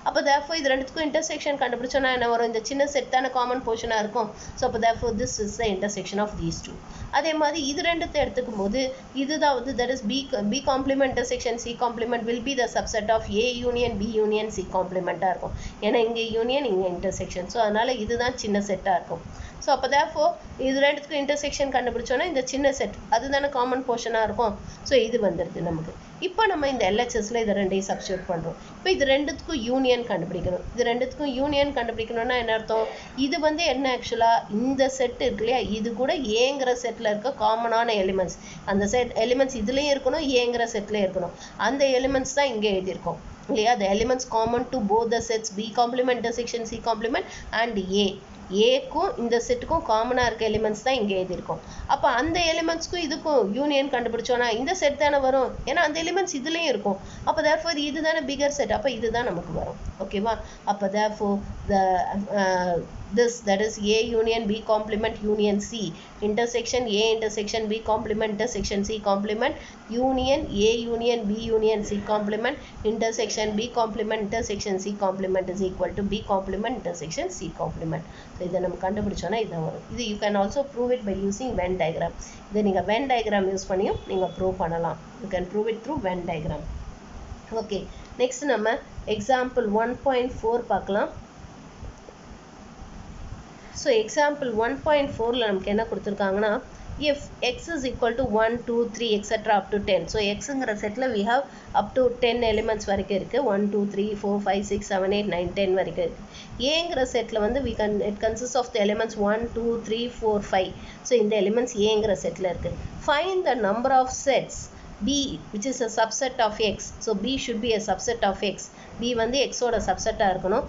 [SPEAKER 1] அப்போ therefore இது ரெண்டுத்துக்கும் இன்டர்செக்ஷன் கண்டுபிடிச்சோன்னா என்ன வரும் இந்த சின்ன செட் தானே காமன் போர்ஷனாக இருக்கும் ஸோ அப்போ therefore this is the intersection of these two அதே மாதிரி இது ரெண்டுத்தை எடுத்துக்கும் போது இதுதான் வந்து that is B complement intersection C complement will be the subset of A union B union C complementஆக இருக்கும் ஏன்னா இங்கே யூனியன் இங்கே இன்டர்செக்ஷன் ஸோ அதனால் இதுதான் சின்ன செட்டாக இருக்கும் ஸோ அப்போ therefore இது ரெண்டுத்துக்கும் இன்டர்செக்ஷன் கண்டுபிடிச்சோன்னா இந்த சின்ன செட் அதுதானே காமன் போர்ஷனாக இருக்கும் ஸோ இது வந்துடுது நமக்கு இப்போ நம்ம இந்த LHSல இதை ரெண்டையும் சப்ஸ்டியூட் பண்ணுறோம் இப்போ இது ரெண்டுத்துக்கும் யூனியன் கண்டுபிடிக்கணும் இது ரெண்டுத்துக்கும் யூனியன் கண்டுபிடிக்கணும்னா என்ன அர்த்தம் இது வந்து என்ன ஆக்சுவலாக இந்த செட் இருக்கு இல்லையா இது கூட ஏங்கிற செட்டில் இருக்க காமனான எலிமெண்ட்ஸ் அந்த செட் எலிமெண்ட்ஸ் இதுலேயும் இருக்கணும் ஏங்கிற செட்லேயும் இருக்கணும் அந்த எலிமெண்ட்ஸ் தான் இங்கே எழுதியிருக்கோம் இல்லையா the elements common to both the sets B complement intersection C complement and A ஏக்கும் இந்த செட்டுக்கும் காமனாக இருக்க எலிமெண்ட்ஸ் தான் இங்கே எழுதியிருக்கோம் அப்போ அந்த எலிமெண்ட்ஸ்க்கும் இதுக்கும் யூனியன் கண்டுபிடிச்சோன்னா இந்த செட் தானே வரும் ஏன்னா அந்த எலிமெண்ட்ஸ் இதுலேயும் இருக்கும் அப்போ therefore இது தானே பிகர் செட் அப்போ இதுதான் நமக்கு வரும் ஓகேவா அப்போ therefore that is A union B complement union C intersection A intersection B complement intersection C complement union A union B union C complement intersection B complement intersection C complement is equal to B complement intersection C complement so இதை நம்ம கண்டுபிடிச்சோன்னா இதான் வரும் இது you can also prove it by using Venn diagram இதை நீங்கள் Venn diagram use பண்ணியும் நீங்கள் prove பண்ணலாம் you can prove it through Venn diagram okay next நம்ம example 1.4 பார்க்கலாம் so example 1.4ல நமக்கு என்ன கொடுத்துருக்காங்கன்னா if x is equal to 1 2 3 etc up to 10 so xங்கிற செட்ல we have up to 10 elements வரைக்கும் இருக்கு 1 2 3 4 5 6 7 8 9 10 வரைக்கும் இருக்கு ஏங்கிற செட்ல வந்து it consists of the elements 1 2 3 4 5 so இந்த elements ஏங்கிற செட்ல இருக்கு find the number of sets B which is a subset of x so B should be a subset of x B வந்து x ஓட subset இருக்கணும்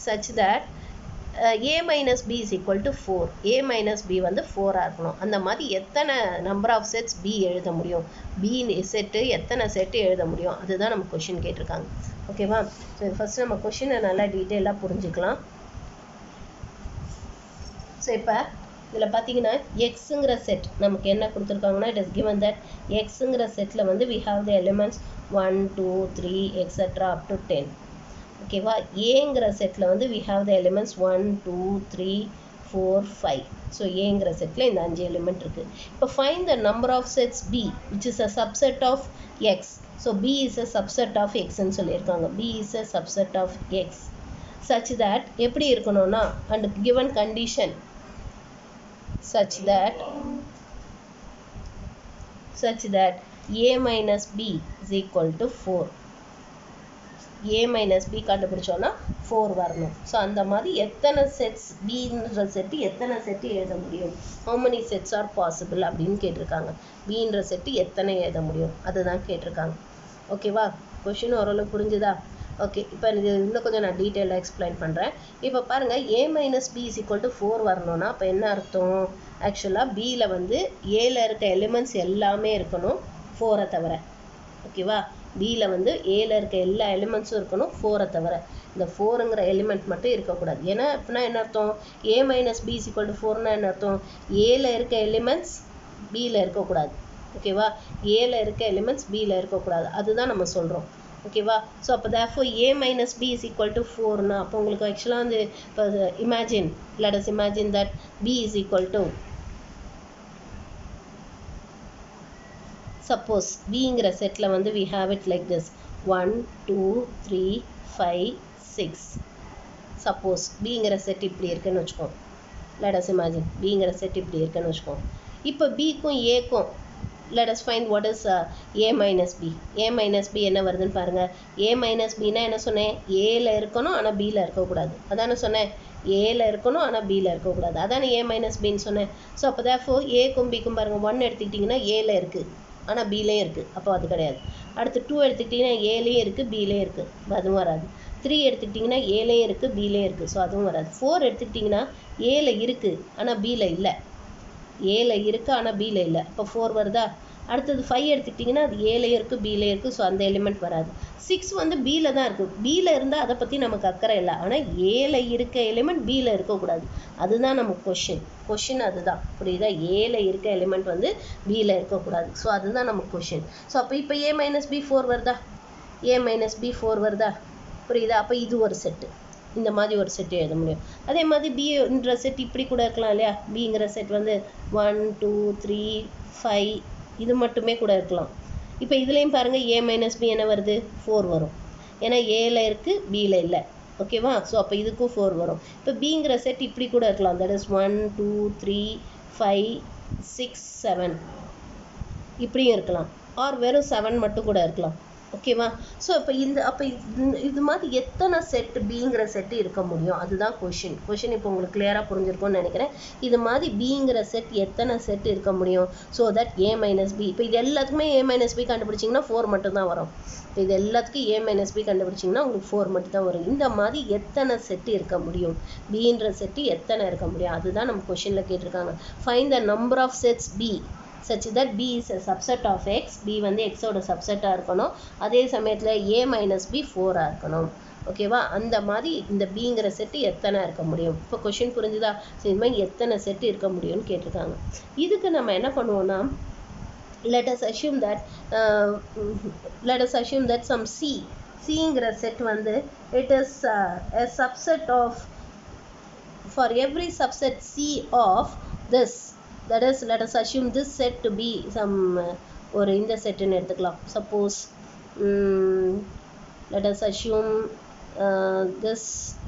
[SPEAKER 1] such that A minus B is equal to 4 A minus B வந்து 4 இருக்கணும் அந்த மாதிரி எத்தனை number of sets B எழுத முடியும் B செட்டு எத்தனை செட்டு எழுத முடியும் அதுதான் நம்ம கொஷின் கேட்டிருக்காங்க ஓகேவா ஸோ ஃபர்ஸ்ட் நம்ம கொஷினை நல்லா டீட்டெயிலாக புரிஞ்சுக்கலாம் ஸோ இப்போ இதில் பார்த்தீங்கன்னா எக்ஸுங்கிற செட் நமக்கு என்ன கொடுத்துருக்காங்கன்னா இட் இஸ் given that எக்ஸுங்கிற செட்டில் வந்து we have the elements 1 2 3 etc up to 10 ஓகேவா ஏங்கிற செட்டில் வந்து we have the elements 1 2 3 4 5 so ஏங்கிற செட்டில் இந்த 5 எலிமெண்ட் இருக்குது இப்போ find the number of sets B which is a subset of X so B is a subset of Xன்னு சொல்லியிருக்காங்க B is a subset of X such that எப்படி இருக்கணும்னா and given condition such that A minus B is equal to 4 A minus B கண்டுபிடிச்சோன்னா 4 வரணும் so அந்த மாதிரி எத்தனை sets Bன்ற set எத்தனை set எழுத முடியும் how many sets are possible அப்படின்னு கேட்டிருக்காங்க Bன்ற செட்டு எத்தனை எழுத முடியும் அதுதான் கேட்டிருக்காங்க ஓகேவா கொஷின் ஓரளவு புரிஞ்சுதா ஓகே இப்போ இது இன்னும் கொஞ்சம் நான் டீட்டெயிலாக எக்ஸ்பிளைன் பண்ணுறேன் இப்போ பாருங்கள் A minus B is equal to 4 வரணும்னா அப்போ என்ன அர்த்தம் ஆக்சுவலாக Bயில் வந்து ஏல இருக்க எலிமெண்ட்ஸ் எல்லாமே இருக்கணும் 4 தவிர ஓகேவா Bயில் வந்து ஏல இருக்க எல்லா எலிமெண்ட்ஸும் இருக்கணும் 4 தவிர இந்த 4ங்கிற எலிமெண்ட் மட்டும் இருக்கக்கூடாது ஏன்னா அப்படின்னா என்ன அர்த்தம் A minus B is equal to 4னா என்ன அர்த்தம் ஏல இருக்க எலிமெண்ட்ஸ் Bயில் இருக்கக்கூடாது ஓகேவா ஏல இருக்க எலிமெண்ட்ஸ் Bயில் இருக்கக்கூடாது அதுதான் நம்ம சொல்கிறோம் ஓகேவா ஸோ அப்போ therefore A minus B is equal to 4னா அப்போ உங்களுக்கு ஆக்சுவலாக வந்து இப்போ let us imagine that B is equal to suppose Bங்கிற செட்டில் வந்து we have it like this 1 2 3 5 6 suppose Bங்கிற set இப்படி இருக்குன்னு வச்சுக்கோம் let us imagine Bங்கிற செட் இப்படி இருக்குன்னு வச்சுக்கோம் இப்போ Bக்கும் Aக்கும் let us find what is a minus b. a minus b என்ன வருதுன்னு பாருங்க. a minus b னா என்ன சொன்னேன்? a ல இருக்கணும் ஆனா b ல இருக்க கூடாது. அதானே சொன்னேன். a ல இருக்கணும் ஆனா b ல இருக்க கூடாது. அதானே a minus b ன்னு சொன்னேன். சோ அப்ப therefore a க்கும் b க்கும் பாருங்க 1 எடுத்துக்கிட்டீங்கன்னா a ல இருக்கு. ஆனா b லயும் இருக்கு. அப்ப அது கிடையாது. அடுத்து 2 எடுத்துக்கிட்டீங்கன்னா a லயும் இருக்கு b லயும் இருக்கு. அதுவும் வராது. 3 எடுத்துக்கிட்டீங்கன்னா a லயும் இருக்கு b லயும் இருக்கு. சோ அதுவும் வராது. 4 எடுத்துக்கிட்டீங்கன்னா a ல இருக்கு ஆனா b ல இல்ல. a ல இருக்கு ஆனா b ல இல்ல. அப்ப 4 வருதா? அடுத்தது 5 எடுத்துக்கிட்டீங்கன்னா அது a ல இருக்கு b ல இருக்கு. சோ அந்த எலிமெண்ட் வராது. 6 வந்து b ல தான் இருக்கு. b ல இருந்தா அத பத்தி நமக்கு அக்கறை இல்ல. ஆனா a ல இருக்க எலிமெண்ட் b ல இருக்க கூடாது. அதுதான் நம்ம क्वेश्चन அதுதான். புரியுதா? a ல இருக்க எலிமெண்ட் வந்து b ல இருக்க கூடாது. சோ அதுதான் நம்ம क्वेश्चन. சோ அப்ப இப்ப a - b 4 வருதா? a - b 4 வருதா? புரியுதா? அப்ப இது ஒரு செட். இந்த மாதிரி ஒரு செட் எழுத முடியும். அதே மாதிரி bன்ற செட் இப்படி கூட இருக்கலாம் இல்லையா? bங்கிற செட் வந்து 1 2 3 5 இது மட்டுமே கூட இருக்கலாம். இப்போ இதுலயும் பாருங்க a - b என்ன வருது? 4 வரும். ஏன்னா a ல இருக்கு b ல இல்ல. ஓகேவா? சோ அப்ப இதுக்கும் 4 வரும். இப்போ bங்கிற செட் இப்படி கூட இருக்கலாம். that is 1 2 3 5 6 7 இப்படியும் இருக்கலாம். ஆர் வெறும் 7 மட்டும் கூட இருக்கலாம். ஓகேவா? ஸோ அப்போ இது மாதிரி எத்தனை செட் பிங்கிற செட்டு இருக்க முடியும்? அதுதான் கொஷின் இப்போ உங்களுக்கு கிளியராக புரிஞ்சிருக்கும்னு நினைக்கிறேன். இது மாதிரி பிங்கிற செட் எத்தனை செட் இருக்க முடியும்? So that a - b. இப்போ இது எல்லாத்துக்குமே a - b கண்டுபிடிச்சிங்கன்னா 4 மட்டும் தான் வரும். இப்போ இது எல்லாத்துக்கும் a - b கண்டுபிடிச்சிங்கன்னா உங்களுக்கு 4 மட்டும் தான் வரும். இந்த மாதிரி எத்தனை செட்டு இருக்க முடியும்? பின்ற செட்டு எத்தனை இருக்க முடியும்? அதுதான் நம்ம கொஷினில் கேட்டிருக்காங்க. Find the number of sets b such that b is a subset of x. b வந்து x ஓட சப்செட்டா இருக்கணும். அதே சமயத்துல a - b 4 ஆ இருக்கணும். ஓகேவா? அந்த மாதிரி இந்த bங்கிற செட் எத்தனை இருக்க முடியும்? இப்போ क्वेश्चन புரிஞ்சுதா? இந்த மாதிரி எத்தனை செட் இருக்க முடியும்னு கேட்டிருக்காங்க. இதுக்கு நம்ம என்ன பண்ணுவோம்னா let us assume that some cங்கிற செட் வந்து it is a subset of, for every subset c of this, that is let us assume this set to be some ஒரு இந்த செட்னு எடுத்துக்கலாம். suppose let us assume this,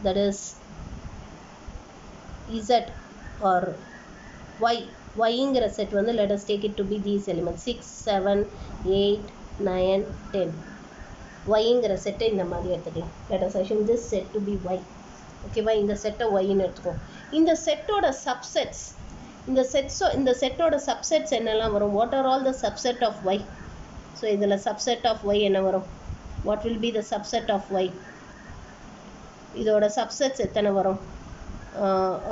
[SPEAKER 1] that is z or yங்கிற set வந்து let us take it to be these elements 6 7 8 9 10. yங்கிற செட்டை இந்த மாதிரி எடுத்துக்கலாம். let us assume this set to be y. ஓகேவா? இந்த செட்டை yன்னு எடுத்துக்கோம். இந்த செட்டோட சப்செட்ஸ், இந்த செட்டோட சப்செட்ஸ் என்னெல்லாம் வரும்? What are all the subset of y? So இதில் சப்செட் ஆஃப் y என்ன வரும்? What will be the subset of y? இதோட சப்செட்ஸ் எத்தனை வரும்?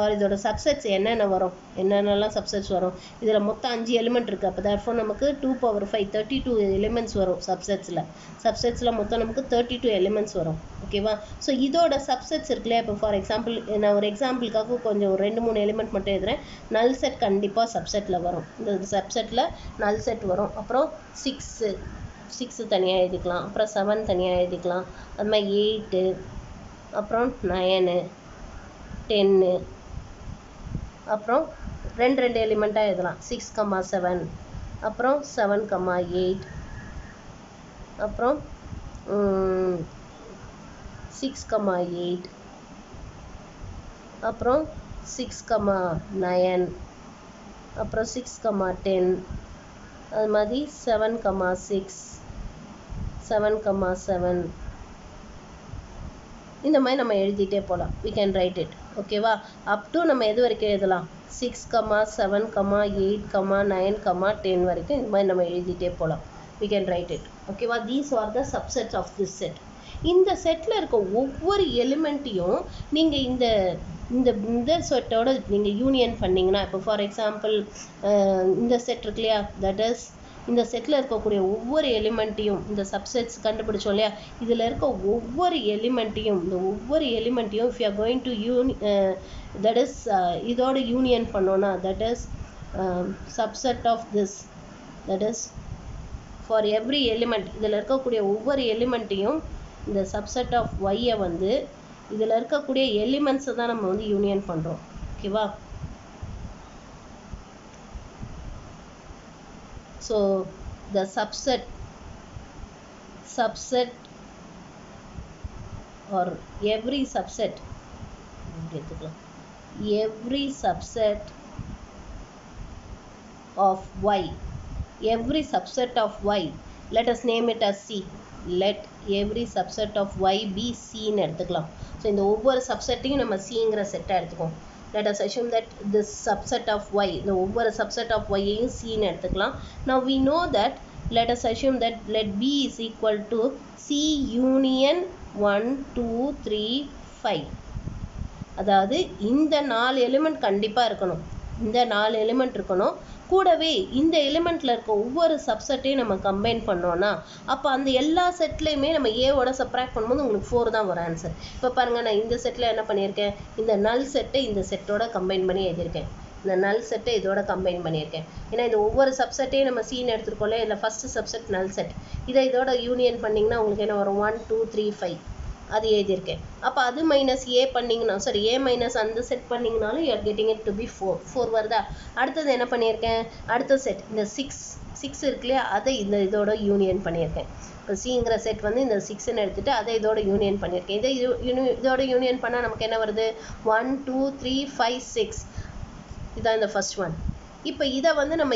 [SPEAKER 1] ஆர் இதோட சப்செட்ஸ் என்னென்ன வரும்? என்னென்னலாம் சப்செட்ஸ் வரும்? இதில் மொத்தம் 5 எலிமெண்ட் இருக்குது. அப்போ therefore நமக்கு 2^5 32 எலிமெண்ட்ஸ் வரும் சப்செட்ஸில் மொத்தம் நமக்கு 32 எலிமெண்ட்ஸ் வரும். ஓகேவா? ஸோ இதோட சப்செட்ஸ் இருக்குல்லையா? இப்போ ஃபார் எக்ஸாம்பிள் நான் ஒரு எக்ஸாம்பிளுக்காக கொஞ்சம் ஒரு 2-3 எலிமெண்ட் மட்டும் எழுதுறேன். நல் செட் கண்டிப்பாக சப்செட்டில் வரும். இந்த சப்செட்டில் நல் செட் வரும். அப்புறம் 6 தனியாக எழுதிக்கலாம். அப்புறம் 7 தனியாக எழுதிக்கலாம். அது மாதிரி 8, அப்புறம் 9 10, அப்புறம் 2 எலிமெண்ட்டாக எழுதலாம். 6,7, அப்புறம் 7,8, அப்புறம் 6,8, அப்புறம் 6,9, அப்புறம் 6,10, அது மாதிரி 7,6, 7,7 இந்த மாதிரி நம்ம எழுதிட்டே போகலாம். we can write it. ஓகேவா? அப் டு நம்ம எது வரைக்கும் எழுதலாம்? 6, 7, 8, 9, 10 வரைக்கும் இந்த மாதிரி நம்ம எழுதிட்டே போகலாம். we can write it. ஓகேவா? these are the subsets of this set. இந்த செட்டில் இருக்க ஒவ்வொரு எலிமெண்ட்டையும் நீங்கள் இந்த செட்டோட நீங்கள் யூனியன் பண்ணிங்கன்னா, இப்போ ஃபார் எக்ஸாம்பிள் இந்த செட் இருக்கு இல்லையா? தட் இஸ் இந்த செட்டில் இருக்கக்கூடிய ஒவ்வொரு எலிமெண்ட்டையும், இந்த சப்செட்ஸ் கண்டுபிடிச்சோம் இல்லையா? இதில் இருக்க ஒவ்வொரு எலிமெண்ட்டையும் if you are going to that is இதோட யூனியன் பண்ணோன்னா, that is subset of this, that is for every element, இதில் இருக்கக்கூடிய ஒவ்வொரு எலிமெண்ட்டையும் இந்த சப்செட் ஆஃப் y வந்து இதில் இருக்கக்கூடிய எலிமெண்ட்ஸை தான் நம்ம வந்து யூனியன் பண்ணுறோம். ஓகேவா? So the subset or every subset of y every subset of y, let us name it as C. Let every subset of y be C ன்னு எடுத்துக்கலாம். ஸோ இந்த ஒவ்வொரு சப்செட்டையும் நம்ம Cங்கிற செட்டாக எடுத்துக்கோம். Let us assume that this subset of y, இந்த ஒவ்வொரு subset of y ஐயும் C ன்னு எடுத்துக்கலாம். Now we know that, let us assume that let B is equal to C union 1, 2, 3, 5. அதாவது இந்த 4 எலிமெண்ட் கண்டிப்பாக இருக்கணும். இந்த 4 எலிமெண்ட் இருக்கணும். கூடவே இந்த எலிமெண்ட்டில் இருக்க ஒவ்வொரு சப்செட்டையும் நம்ம கம்பைன் பண்ணோன்னா அப்போ அந்த எல்லா செட்லேயுமே நம்ம ஏவோட சப்ராக்ட் பண்ணும்போது உங்களுக்கு 4 தான் வரும் ஆன்சர். இப்போ பாருங்கள், நான் இந்த செட்டில் என்ன பண்ணியிருக்கேன், இந்த நல் செட்டை இந்த செட்டோட கம்பைன் பண்ணி எழுதியிருக்கேன். இந்த நல் செட்டை இதோட கம்பைன் பண்ணியிருக்கேன். ஏன்னா இந்த ஒவ்வொரு சப்செட்டையும் நம்ம சீன் எடுத்துருக்கோம்ல, இல்லை ஃபஸ்ட்டு சப்செட் நல் செட், இதை இதோட யூனியன் பண்ணிங்கன்னா உங்களுக்கு என்ன வரும், 1, 2, 3, 5 அது எழுதியிருக்கேன். அப்போ அது மைனஸ் ஏ பண்ணிங்கன்னா, சாரி ஏ மைனஸ் அந்த செட் பண்ணிங்கனாலும் you are getting it to be 4 வருதா. அடுத்தது என்ன பண்ணியிருக்கேன், அடுத்த செட் இந்த 6 இருக்கு இல்லையா, அதை இதோட யூனியன் பண்ணியிருக்கேன். இப்போ சிங்கிற செட் வந்து இந்த 6ன்னு எடுத்துகிட்டு அதை இதோட யூனியன் பண்ணியிருக்கேன். இதோட யூனியன் பண்ணால் நமக்கு என்ன வருது, 1, 2, 3, 5, 6 இதான் இந்த ஃபர்ஸ்ட் ஒன். இப்போ இதை வந்து நம்ம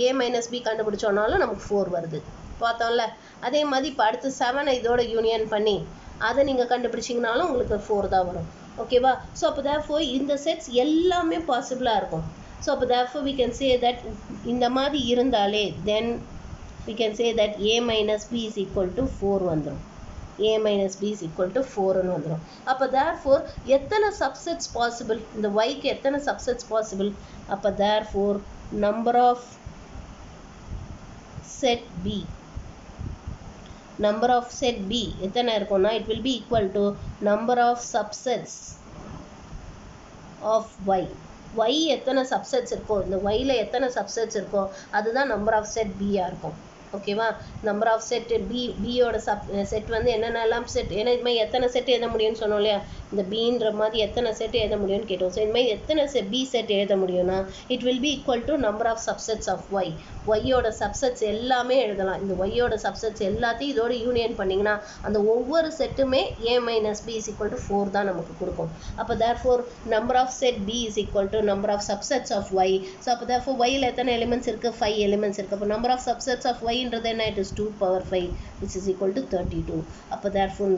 [SPEAKER 1] ஏ மைனஸ் பி கண்டுபிடிச்சோன்னாலும் நமக்கு 4 வருது பார்த்தோம்ல. அதே மாதிரி இப்போ அடுத்து 7 இதோட யூனியன் பண்ணி அதை நீங்கள் கண்டுபிடிச்சிங்கனாலும் உங்களுக்கு 4 தான் வரும். ஓகேவா. ஸோ அப்போ therefore இந்த செட்ஸ் எல்லாமே பாசிபிளாக இருக்கும். ஸோ அப்போ therefore we can say that இந்த மாதிரி இருந்தாலே then we can say that a minus b is equal to 4 வந்துடும். a minus b is equal to 4ன்னு வந்துடும். அப்போ therefore எத்தனை சப்செட்ஸ் பாசிபிள், இந்த yக்கு எத்தனை சப்செட்ஸ் பாசிபிள், அப்போ therefore number of set b, number of set b எத்தனை இருக்கும்னா it will be equal to number of subsets of y. y எத்தனை subsets இருக்கோ, இந்த yல எத்தனை சப்செட்ஸ் இருக்கோ அதுதான் number of set b இருக்கும். ஓகேவா. நம்பர் ஆஃப் செட் பியோட செட் வந்து என்னென்னலாம் செட், ஏன்னா இது மாதிரி எத்தனை செட் எழுத முடியும்னு சொன்னோம் இல்லையா, இந்த பின்ற மாதிரி எத்தனை செட் எழுத முடியும்னு கேட்டோம். ஸோ இது மாதிரி எத்தனை பி செட் எழுத முடியும்னா it will be equal to number of subsets of Y. ஒய்யோட சப்செட்ஸ் எல்லாமே எழுதலாம். இந்த ஒய்யோட சப்செட்ஸ் எல்லாத்தையும் இதோட யூனியன் பண்ணிங்கன்னா அந்த ஒவ்வொரு செட்டுமே a minus B is equal to 4 தான் நமக்கு கொடுக்கும். அப்போ therefore number of set B is equal to number of subsets of Y. So அப்போ தேர்ஃபோர் ஒய்யில் எத்தனை எலிமெண்ட்ஸ் இருக்குது, 5 எலிமெண்ட்ஸ் இருக்குது. அப்போ நம்பர் ஆஃப் சப்செட்ஸ் ஆஃப் ஒய்ன்றது என்ன, it is 2 power 5 which is equal to 32. அப்போ தேர்ஃபோர்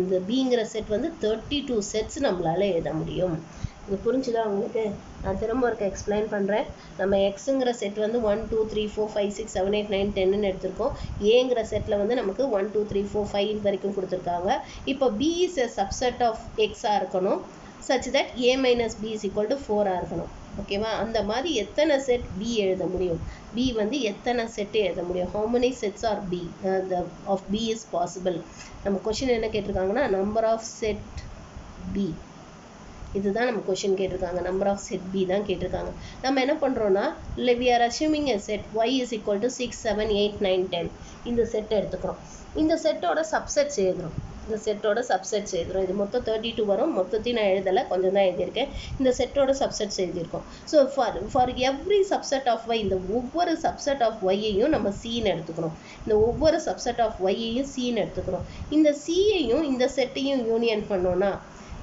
[SPEAKER 1] இந்த பிங்கிற செட் வந்து 32 செட்ஸ் நம்மளால எழுத முடியும். இது புரிஞ்சுதான் உங்களுக்கு? நான் திரும்ப இருக்க எக்ஸ்பிளைன் பண்ணுறேன். நம்ம எக்ஸுங்கிற செட் வந்து 1, 2, 3, 4, 5, 6, 7, 8, 9, 10ன்னு எடுத்திருக்கோம். ஏங்கிற செட்டில் வந்து நமக்கு 1, 2, 3, 4, 5 வரைக்கும் கொடுத்துருக்காங்க. இப்போ B is a subset of எக்ஸாக இருக்கணும் such that a minus b is equal to 4 இருக்கணும். ஓகேவா. அந்த மாதிரி எத்தனை செட் பி எழுத முடியும், பி வந்து எத்தனை செட் எழுத முடியும், how many sets are b of b is possible. நம்ம கொஷின் என்ன கேட்டிருக்காங்கன்னா நம்பர் ஆஃப் செட் b, இதுதான் நம்ம கொஷின் கேட்டிருக்காங்க. நம்பர் ஆஃப் செட் பி தான் கேட்டிருக்காங்க. நம்ம என்ன பண்ணுறோன்னா இல்லை we are assuming a set y is equal to 6, 7, 8, 9, 10 இந்த செட்டை எடுத்துக்கிறோம். இந்த செட்டோட சப்செட்ஸ் எழுதுகிறோம். இந்த செட்டோட சப்செட்ஸ் எழுதுகிறோம். இது மொத்தம் 32 வரும். மொத்தத்தையும் நான் எழுதலை, கொஞ்சம் தான் எழுதியிருக்கேன். இந்த செட்டோட சப்செட்ஸ் எழுதியிருக்கோம். So for every subset of Y, இந்த ஒவ்வொரு சப்செட் ஆஃப் ஒய்யையும் நம்ம சீன்னு எடுத்துக்கிறோம். இந்த ஒவ்வொரு சப்செட் ஆஃப் ஒய்யையும் சீன்னு எடுத்துக்கிறோம். இந்த சியையும் இந்த செட்டையும் யூனியன் பண்ணோன்னா,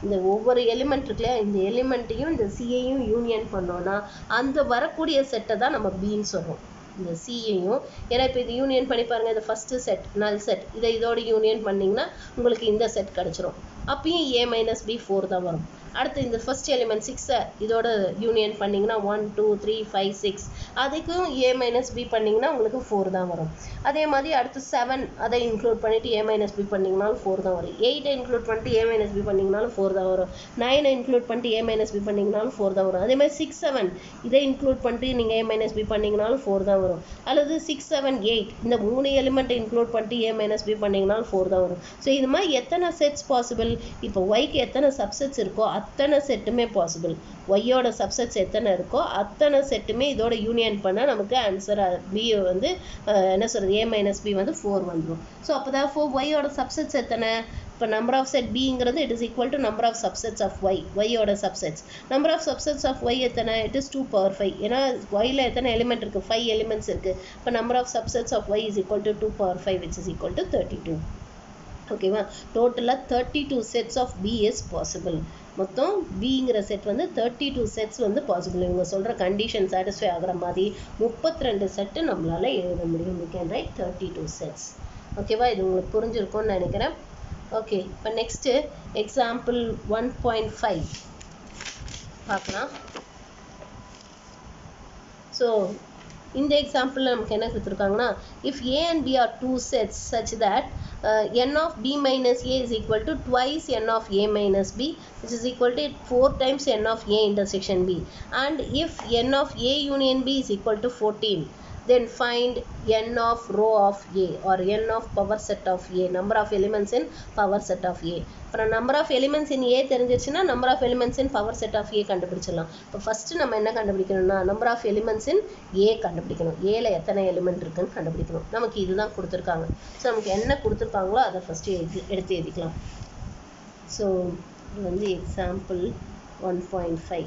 [SPEAKER 1] இந்த ஒவ்வொரு எலிமெண்ட் இருக்குல்லையா, இந்த எலிமெண்ட்டையும் இந்த சியையும் யூனியன் பண்ணோன்னா அந்த வரக்கூடிய செட்டை தான் நம்ம பின்னு சொல்கிறோம். இந்த சியையும், ஏன்னா இப்போ இது யூனியன் பண்ணி பாருங்கள், இது ஃபஸ்ட்டு செட் நல் செட், இதை இதோட யூனியன் பண்ணிங்கன்னா உங்களுக்கு இந்த செட் கிடச்சிரும். அப்பயும் a மைனஸ் பி 4 தான் வரும். அடுத்து இந்த ஃபர்ஸ்ட் எலிமெண்ட் 6 இதோட யூனியன் பண்ணிங்கன்னா 1, 2, 3, 5, 6 அதுக்கும் a மைனஸ் பி பண்ணிங்கன்னா உங்களுக்கு 4 தான் வரும். அதே மாதிரி அடுத்து 7 அதை இன்க்ளூட் பண்ணிவிட்டு a மைனஸ் பி பண்ணிங்கனாலும் 4 தான் வரும். 8 இன்க்ளூட் பண்ணிட்டு a மைனஸ் பி பண்ணிங்கனாலும் 4 தான் வரும். 9 இன்க்ளூட் பண்ணிட்டு a மைனஸ் பி பண்ணிங்கனாலும் 4 தான் வரும். அதே மாதிரி 6, 7 இதை இன்க்ளூட் பண்ணிட்டு நீங்கள் a மைனஸ் பி பண்ணிங்கனாலும் 4 தான் வரும். அல்லது 6, 7, 8 இந்த 3 எலிமெண்ட்டை இன்க்ளூட் பண்ணிட்டு a மைனஸ் பி பண்ணிங்கனாலும் 4 தான் வரும். ஸோ இது மாதிரி எத்தனை செட்ஸ் பாசிபிள், இப்போ ஒய்க்கு எத்தனை சப்செட்ஸ் இருக்கோ அத்தனை செட்டுமே பாசிபிள். ஒய்யோட சப்செட்ஸ் எத்தனை இருக்கோ அத்தனை செட்டுமே இதோட யூனியன் பண்ணால் நமக்கு ஆன்சர் பி வந்து என்ன சொல்கிறது, a மைனஸ் பி வந்து 4 வந்துடும். ஸோ அப்போ தான் ஒய்யோட சப்செட்ஸ் எத்தனை, இப்போ நம்பர் ஆஃப் செட் பிங்கிறது it is equal to number of subsets of Y. ஒய்யோட subsets number of subsets of Y எத்தனை, இட் இஸ் 2 power 5. ஏன்னா ஒய்யில் எத்தனை எலிமெண்ட் இருக்குது, 5 எலிமெண்ட்ஸ் இருக்குது. இப்போ number of subsets of Y is equal to 2 power 5 which is equal to 32. ஓகேவா டோட்டலாக 32 sets of B is possible மொத்தம் பிங்கிற செட் வந்து 32 செட்ஸ் வந்து பாசிபிள் இவங்க சொல்கிற கண்டிஷன் சாட்டிஸ்ஃபை ஆகிற மாதிரி 32 செட்டு நம்மளால் எழுத முடியும் we can write 32 செட்ஸ் ஓகேவா இது உங்களுக்கு புரிஞ்சிருக்கும்னு நினைக்கிறேன் ஓகே இப்போ நெக்ஸ்ட்டு எக்ஸாம்பிள் 1.5 பார்க்கலாம் ஸோ இந்த எக்ஸாம்பிள் நமக்கு என்ன கொடுத்துருக்காங்கன்னா if a and b are two sets such that n of b minus a is equal to twice n of a minus b which is equal to 4 times n of a intersection b and if n of a union b is equal to 14 then find n of row of a or n of power set of a number of elements in power set of a அப்புறம் number of elements in a தெரிஞ்சிருச்சுன்னா number of elements in power set of a கண்டுபிடிச்சிடலாம் இப்போ first நம்ம என்ன கண்டுபிடிக்கணும்னா number of elements in a கண்டுபிடிக்கணும் ஏல எத்தனை element இருக்குன்னு கண்டுபிடிக்கணும் நமக்கு இதுதான் கொடுத்துருக்காங்க ஸோ நமக்கு என்ன கொடுத்துருக்காங்களோ அதை ஃபஸ்ட்டு எடுத்து எழுதிக்கலாம் ஸோ இது வந்து எக்ஸாம்பிள் 1.5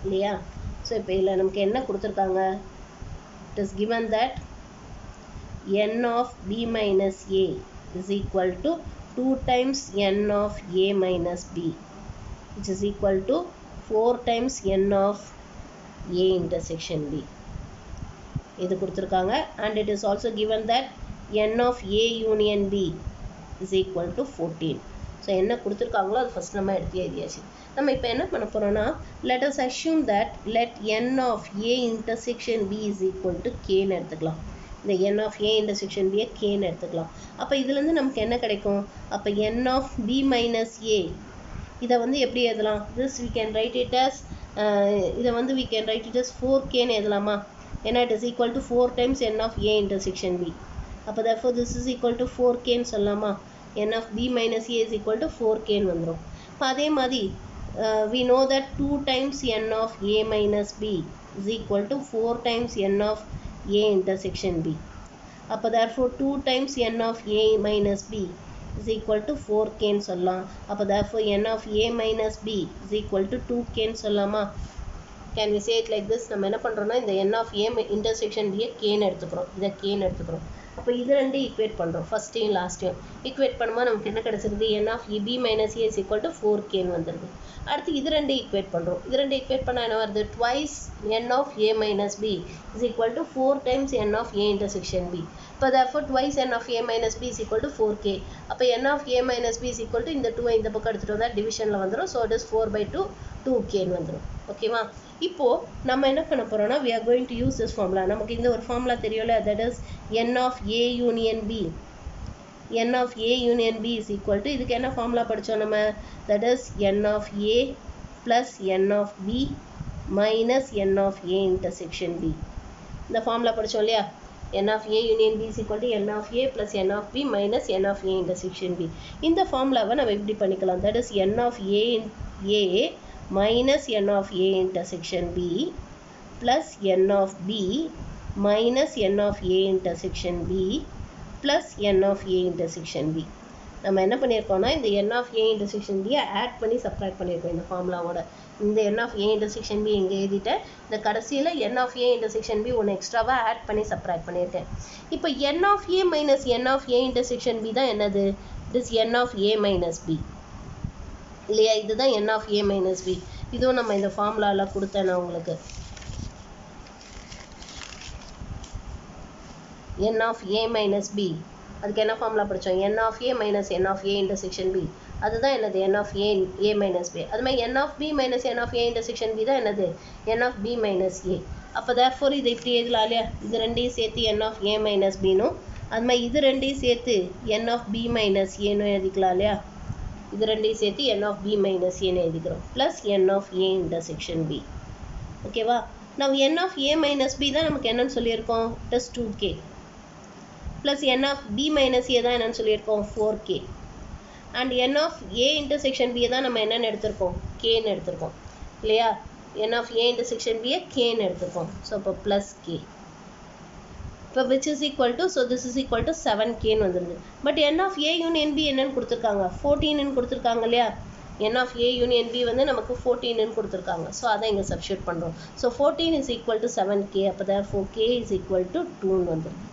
[SPEAKER 1] இல்லையா ஸோ இப்போ இதில் நமக்கு என்ன கொடுத்துருக்காங்க it is given that n of b minus a is equal to 2 times n of a minus b which is equal to 4 times n of a intersection b இது கொடுத்துருக்காங்க and it is also given that n of a union b is equal to 14 so என்ன கொடுத்துருக்காங்களோ அது first நம்ம எடுத்து எழுதியாச்சு நம்ம இப்போ என்ன பண்ண போகிறோம்னா let us assume that let n of a intersection b is equal to kன்னு எடுத்துக்கலாம் இந்த n of a intersection b kன்னு எடுத்துக்கலாம் அப்போ இதுலேருந்து நமக்கு என்ன கிடைக்கும் அப்போ n of b minus a இதை வந்து எப்படி எழுதலாம் this we can write it as இதை வந்து we can write it as 4kன்னு எழுதலாமா ஏன்னா it is equal to 4 times n of a intersection b அப்போ therefore this is equal to 4kன்னு சொல்லலாமா n of b minus a is equal to 4kன்னு வந்துடும் இப்போ அதே மாதிரி we know that 2 times n of a minus b is equal to 4 times n of a intersection b அப்போ therefore 2 times n of a minus b is equal to 4kன்னு சொல்லலாம் அப்போ therefore n of a minus b is equal to 2kன்னு சொல்லலாமா can we say it like this நம்ம என்ன பண்ணுறோம்னா இந்த n of a intersection b kன்னு எடுத்துக்கிறோம் இதை kன்னு எடுத்துக்கிறோம் அப்போ இது ரெண்டு ஈக்குவேட் பண்ணுறோம் ஃபஸ்ட்டையும் லாஸ்ட்டையும் ஈக்குவேட் பண்ணும்போது நமக்கு என்ன கிடச்சிருது n of b minus a is equal to 4kன்னு வந்துடுது அடுத்து இது ரெண்டு ஈக்குவேட் பண்ணுறோம் இது ரெண்டு ஈக்குவேட் பண்ணால் என்ன வருது twice n of a minus b is equal to 4 times n of a intersection b இப்போ therefore twice n of a minus b is equal to 4k அப்போ n of a minus b is equal to இந்த 2 இந்த பக்கம் எடுத்துகிட்டு வந்தால் டிவிஷனில் வந்துடும் so it is 4/2 2kன்னு வந்துடும் ஓகேவா இப்போது நம்ம என்ன பண்ண போகிறோம்னா we are going to use this formula நமக்கு இந்த ஒரு ஃபார்முலா தெரியும்ல that is n of a union b n of a union b is equal to இதுக்கு என்ன ஃபார்முலா படித்தோம் நம்ம that is n of a plus n of b minus n of a intersection b இந்த formula படித்தோம் இல்லையா n of a union b is equal to n of a plus n of b minus n of a intersection b இந்த ஃபார்முலாவை நம்ம எப்படி பண்ணிக்கலாம் that is n of a minus n of a intersection b plus n of b minus n of a intersection b plus n of a intersection b நம்ம என்ன பண்ணியிருக்கோம்னா இந்த n of a intersection b add பண்ணி subtract பண்ணியிருக்கோம் இந்த ஃபார்முலாவோட இந்த n of a intersection b இங்கே எழுதிட்டேன் இந்த கடைசியில் n of a intersection b ஒன்று எக்ஸ்ட்ராவாக ஆட் பண்ணி சப்ட்ராக்ட் பண்ணியிருக்கேன் இப்போ n of a minus n of a intersection b தான் என்னது this n of a minus b இல்லையா இதுதான் n of a minus b இதுவும் நம்ம இந்த ஃபார்முலாவில் கொடுத்தேன் நான் உங்களுக்கு n of a minus b அதுக்கு என்ன ஃபார்முலா படித்தோம் n of a minus n of a intersection b அதுதான் என்னது n of a minus b அது மாதிரி n of b minus n of a intersection b தான் என்னது n of b minus a அப்போ therefore இதை இப்படி எழுதலாம் இல்லையா இது ரெண்டையும் சேர்த்து n of a minus b னும் அது மாதிரி இது ரெண்டையும் சேர்த்து n of b minus a னும் எழுதிக்கலாம் இல்லையா இது ரெண்டையும் சேர்த்து n of b minus a னு எழுதிக்கிறோம் plus n of a intersection b ஓகேவா now n of a minus b தான் நமக்கு என்னன்னு சொல்லியிருக்கோம் plus 2k plus n of b minus a தான் என்னன்னு சொல்லியிருக்கோம் 4k and n of a intersection b தான் நம்ம என்னன்னு எடுத்திருக்கோம் kன்னு எடுத்திருக்கோம் இல்லையா n of a intersection b kன்னு எடுத்திருக்கோம் ஸோ இப்போ plus k இப்போ which is equal to so this is equal to 7kன்னு வந்துருது but n of a union b என்னன்னு கொடுத்துருக்காங்க 14ன்னு கொடுத்துருக்காங்க இல்லையா n of a union b வந்து நமக்கு 14ன்னு கொடுத்துருக்காங்க ஸோ அதை இங்கே சப்ஸ்டியூட் பண்ணுறோம் so 14 is equal to 7k அப்போ therefore k is equal to 2ன்னு வந்துருது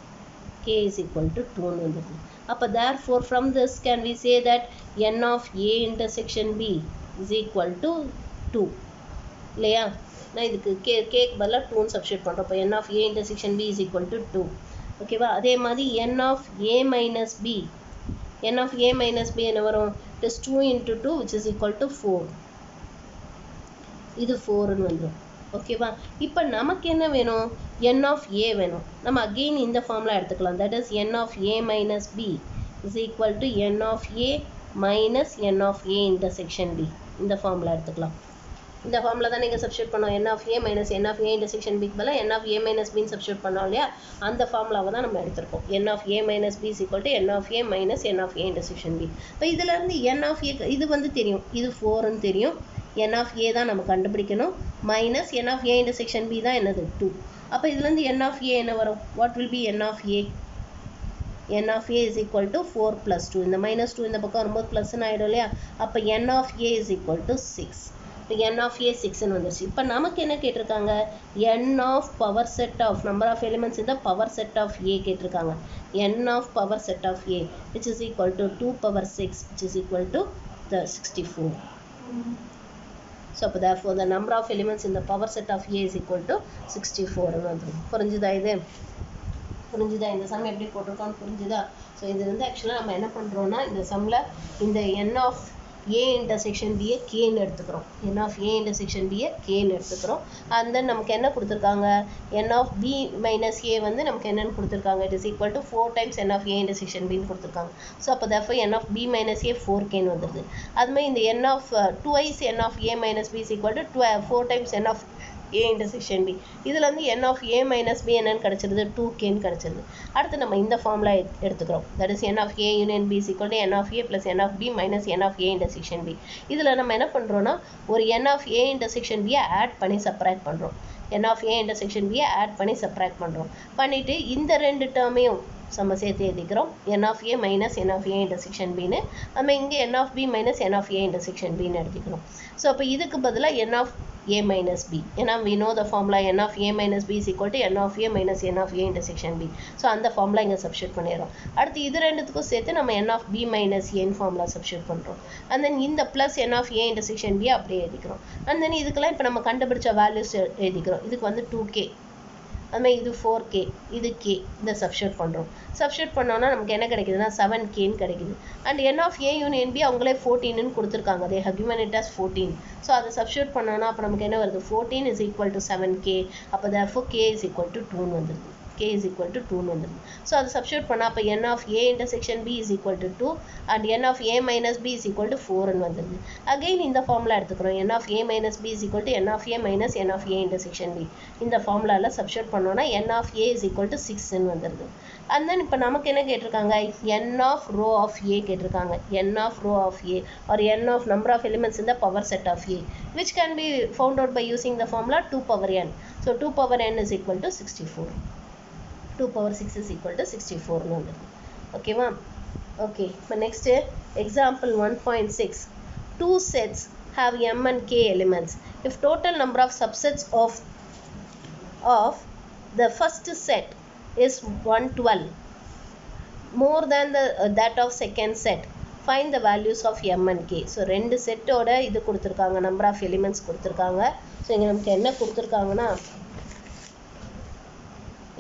[SPEAKER 1] k is equal to 2ன்னு வந்துருது அப்போ therefore from this can we say that n of a intersection b is equal to 2 இல்லையா? நான் இதுக்கு கேக்கு பதிலாக 2 சப்ஸ்டியூட் பண்ணுறோம். இப்போ n of a intersection b is equal to 2. ஓகேவா? அதே மாதிரி n of a minus b, n of a minus b என்ன வரும்? it is 2 into 2 which is equal to 4. இது 4ன்னு வந்துடும். ஓகேவா? இப்போ நமக்கு என்ன வேணும்? n of a வேணும். நம்ம அகெயின் இந்த ஃபார்முலா எடுத்துக்கலாம். that is n of a minus b is equal to n of a minus n of a intersection b. இந்த ஃபார்முலா எடுத்துக்கலாம். இந்த ஃபார்முலா தான் நீங்கள் சப்ஸ்டியூட் பண்ணோம். n of a minus n of a intersection b பதிலா n of a minus b substitute பண்ணோம் இல்லையா? அந்த ஃபார்முலாவை தான் நம்ம எடுத்திருக்கோம். n of a minus b is equal to n of a minus n of a intersection b. இப்போ இதிலேருந்து n of a இது வந்து தெரியும், இது 4ன்னு தெரியும். n of a தான் நம்ம கண்டுபிடிக்கணும். Minus n of a intersection b தான் என்னது? 2. அப்போ இதுலேருந்து n of a என்ன வரும்? What will B n of a? n of a is equal to 4 plus 2. இந்த மைனஸ் 2 இந்த பக்கம் வரும்போது ப்ளஸ்ன்னு ஆகிடும் இல்லையா? அப்போ n of a is equal to 6. இப்போ n of a 6ன்னு வந்துருச்சு. இப்போ நமக்கு என்ன கேட்டிருக்காங்க? n of power set of number of elements in the power set of a கேட்டிருக்காங்க. n of power set of a which is equal to 2 power 6 which is equal to the 64. So therefore the number of elements in the power set of a is equal to 64ன்னு வந்துடும். புரிஞ்சுதா இது? புரிஞ்சுதா? இந்த some எப்படி போட்டிருக்கோன்னு புரிஞ்சுதா? So இது வந்து ஆக்சுவலாக நம்ம என்ன பண்ணுறோன்னா இந்த சம்மில் இந்த n of a intersection b kன்னு எடுத்துக்கிறோம். n of a intersection b kன்னு எடுத்துக்கிறோம். and then நமக்கு என்ன கொடுத்துருக்காங்க? n of b minus a வந்து நமக்கு என்னன்னு கொடுத்துருக்காங்க? it is equal to 4 times n of a intersection b ன்னு கொடுத்துருக்காங்க. ஸோ அப்போ therefore n of b minus a 4kன்னு வந்துடுது. அதுமாதிரி இந்த n of twice n of a minus b is equal to 4 times n of a intersection b. இதில் வந்து n of a minus b என்னன்னு கிடச்சிருது? 2kன்னு கிடச்சிருது. அடுத்து நம்ம இந்த ஃபார்முலா எடுத்துக்கிறோம். that is n of a union b is equal to n of a plus n of b minus n of a intersection b. இதில் நம்ம என்ன பண்ணுறோன்னா ஒரு n of a intersection b add பண்ணி சப்ராக்ட் பண்ணுறோம். n of a intersection b add பண்ணி subtract பண்ணுறோம். பண்ணிவிட்டு இந்த ரெண்டு டேர்மையும் நம்ம சேர்த்து எழுதிக்கிறோம். n of a minus n of a intersection bன்னு நம்ம இங்கே n of b minus n of a intersection bன்னு எடுத்துக்கிறோம். ஸோ அப்போ இதுக்கு பதிலாக n of a minus b. ஏன்னா we know the formula n of a minus b is equal to n of a minus n of a intersection b. So அந்த formula இங்கே substitute பண்ணிடுறோம். அடுத்து இது ரெண்டுத்துக்கும் சேர்த்து நம்ம n of b minus a formula substitute பண்ணுறோம். And then இந்த plus n of a intersection b அப்படியே எழுதிக்கிறோம். அண்ட் தென் இதுக்கெல்லாம் இப்போ நம்ம கண்டுபிடிச்ச வேல்யூஸ் எழுதிக்கிறோம். இதுக்கு வந்து 2k, அதுமாதிரி இது 4k, இது k, இதை சப்ஸ்டியூட் பண்ணுறோம். சப்ஸ்டியூட் பண்ணோன்னா நமக்கு என்ன கிடைக்குதுன்னா 7kன்னு கிடைக்குது. And n of a union b அவங்களே 14ன்னு கொடுத்துருக்காங்க. they have given it as 14. So அதை சப்ஸ்டியூட் பண்ணோன்னா அப்போ நமக்கு என்ன வருது? 14 is equal to 7k. அப்போ therefore k is equal to 2ன்னு வந்துடுது. k is equal to 2ன்னு வந்துடுது. ஸோ அதை சப்ஸ்டியூட் பண்ணால் அப்போ n of a intersection b is equal to 2 and n of a minus b is equal to 4ன்னு வந்துடுது. Again இந்த formula எடுத்துக்கிறோம். n of a minus b is equal to n of a minus n of a intersection b. இந்த ஃபார்முலாவில் substitute பண்ணோன்னா n of a is equal to 6ன்னு வந்துடுது. And then இப்போ நமக்கு என்ன கேட்டிருக்காங்க? n of row of a கேட்டிருக்காங்க. n of row of a or n of number of elements in the power set of a which can be found out by using the formula 2 power n. So 2 power n is equal to 64. 2 power 6 is equal to 64ன்னு வந்துடுது. ஓகேவா? Okay, இப்போ next example 1.6. 2 sets have m and k elements. If total number of subsets of the first set is 112 more than that of second set, find the values of m and k. So ரெண்டு செட்டோட இது கொடுத்துருக்காங்க, number of elements கொடுத்துருக்காங்க. So இங்கே நமக்கு என்ன கொடுத்துருக்காங்கன்னா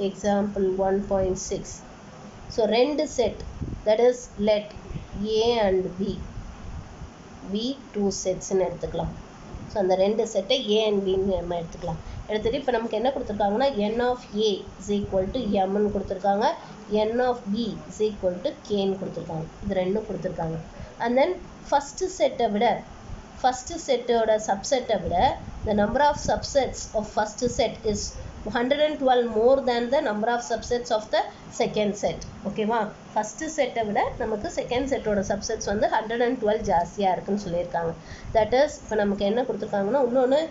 [SPEAKER 1] example 1.6. so ரெண்டு set, that is let a and b two sets ன்னு எடுத்துக்கலாம். ஸோ அந்த ரெண்டு செட்டை a and b ன்னு நம்ம எடுத்துக்கலாம். எடுத்துகிட்டு இப்போ நமக்கு என்ன கொடுத்துருக்காங்கன்னா n of a is equal to mன்னு கொடுத்துருக்காங்க, n of b is equal to kன்னு கொடுத்துருக்காங்க. இது ரெண்டும் கொடுத்துருக்காங்க. அண்ட் தென் ஃபஸ்ட்டு செட்டை விட ஃபஸ்ட்டு செட்டோட சப்செட்டை விட the number of subsets of first set is 112 more than the number of subsets of the second set. ஓகேவா? ஃபஸ்ட்டு செட்டை விட நமக்கு செகண்ட் செட்டோட சப்செட்ஸ் வந்து 112 ஜாஸ்தியாக இருக்குன்னு சொல்லியிருக்காங்க. தட் இஸ் இப்போ நமக்கு என்ன கொடுத்துருக்காங்கன்னா இன்னொன்று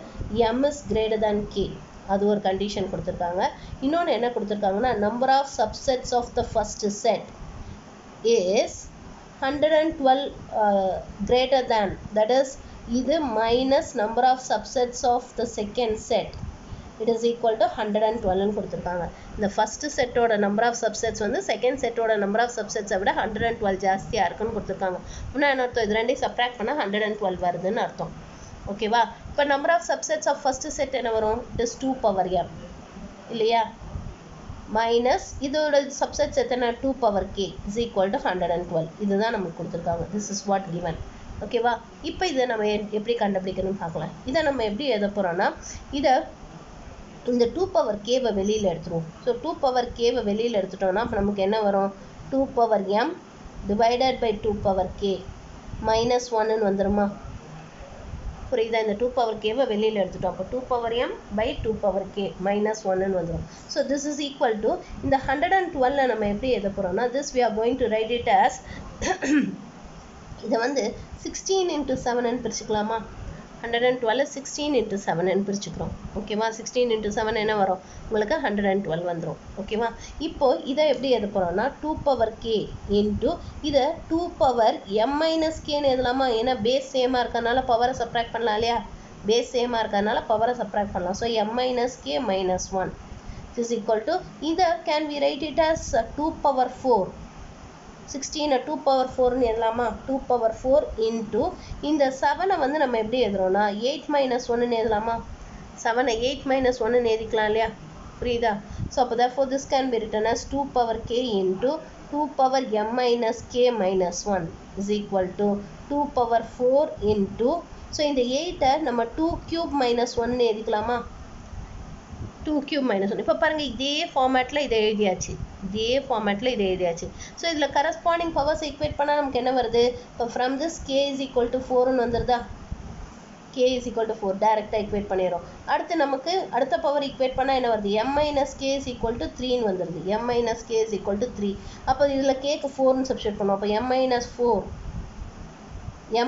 [SPEAKER 1] m is greater than k, அது ஒரு கண்டிஷன் கொடுத்துருக்காங்க. இன்னொன்று என்ன கொடுத்துருக்காங்கன்னா number of subsets of the first set is 112 greater than, that is இது minus number of subsets of the second set it is equal to 112 ன்னு கொடுத்திருக்காங்க. இந்த first செட்டோட number of subsets வந்து second செட்டோட number of subsets விட 112 ஜாஸ்தியா இருக்குன்னு கொடுத்திருக்காங்க. அப்படின்னா என்ன அர்த்தம்? இது ரெண்டையும் subtract பண்ணா 112 வருதுன்னு அர்த்தம். ஓகேவா? இப்போ number of subsets of first set என்ன வரும்? it is 2 power m இல்லையா? மைனஸ் இதோட subsets எத்தனை? 2 power k is equal to 112. இதுதான் நமக்கு கொடுத்திருக்காங்க. this is what given. ஓகேவா? இப்போ இதை நம்ம எப்படி கண்டுபிடிக்கணும்னு பார்க்கலாம். இதை நம்ம எப்படி எழுத போறோம்னா இதை இந்த 2 power k வை வெளியில எடுத்துருவோம். ஸோ 2 power k வை வெளியில எடுத்துட்டோம்னா அப்போ நமக்கு என்ன வரும்? 2 power m divided by 2 power k minus 1 ன்னு வந்துருமா? புரியுதா? இந்த 2 power k வை வெளியில எடுத்துட்டோம். அப்போ 2 power m by 2 power k minus 1 ன்னு வந்துரும். So this is equal to இந்த 112 நம்ம எப்படி எழுத போறோம்னா this we are going to write it as இதை வந்து 16 into 7 ன்னு பிரிச்சுக்கலாமா? 112 16 into 7 ன்னு பிரிச்சுக்கிறோம். ஓகேவா? 16 into 7 என்ன வரும்? உங்களுக்கு 112 வந்துரும். ஓகேவா? இப்போ இதை எப்படி எழுத போறோம்னா 2 power k into இதை 2 power m minus k ன்னு எழுதலாமா? ஏன்னா பேஸ் சேமா இருக்கறனால பவரை சப்ட்ராக்ட் பண்ணலாம் இல்லையா? பேஸ் சேமா இருக்கறனால பவரை சப்ட்ராக்ட் பண்ணலாம். So m minus k minus 1 is equal to இதை can we write it as 2 power 4 16 2 power 4 ன்னு எழுதலாமா? 2 power 4 into இந்த 7 வந்து நம்ம எப்படி எழுதுறோம்னா 8 minus 1 ன்னு எழுதலாமா? 7 8 minus 1 ன்னு எழுதிக்கலாம் இல்லையா? புரியுதா? ஸோ அப்போ therefore this can be written as 2 power k into 2 power m minus k minus 1 is equal to 2 power 4 into so இந்த 8 நம்ம 2 cube minus 1 ன்னு எழுதிக்கலாமா? 2 cube minus 1. இப்போ பாருங்க இதே ஃபார்மேட்ல இதை எழுதியாச்சு. இதே ஃபார்மேட்ல இதை எழுதியாச்சு. ஸோ இதில் கரஸ்பாண்டிங் பவர்ஸ் ஈக்குவேட் பண்ணால் நமக்கு என்ன வருது? இப்போ from this k is equal to 4 ன்னு வந்துருதா? k is equal to 4 டைரெக்டாக ஈக்குவேட் பண்ணிடுறோம். அடுத்து நமக்கு அடுத்த பவர் ஈக்குவேட் பண்ணால் என்ன வருது? m minus k is equal to 3 ன்னு வந்துருது. m minus k is equal to 3. அப்போ இதில் kக்கு 4 ன்னு சப்ஸ்டிட்யூட் பண்ணுவோம். அப்போ m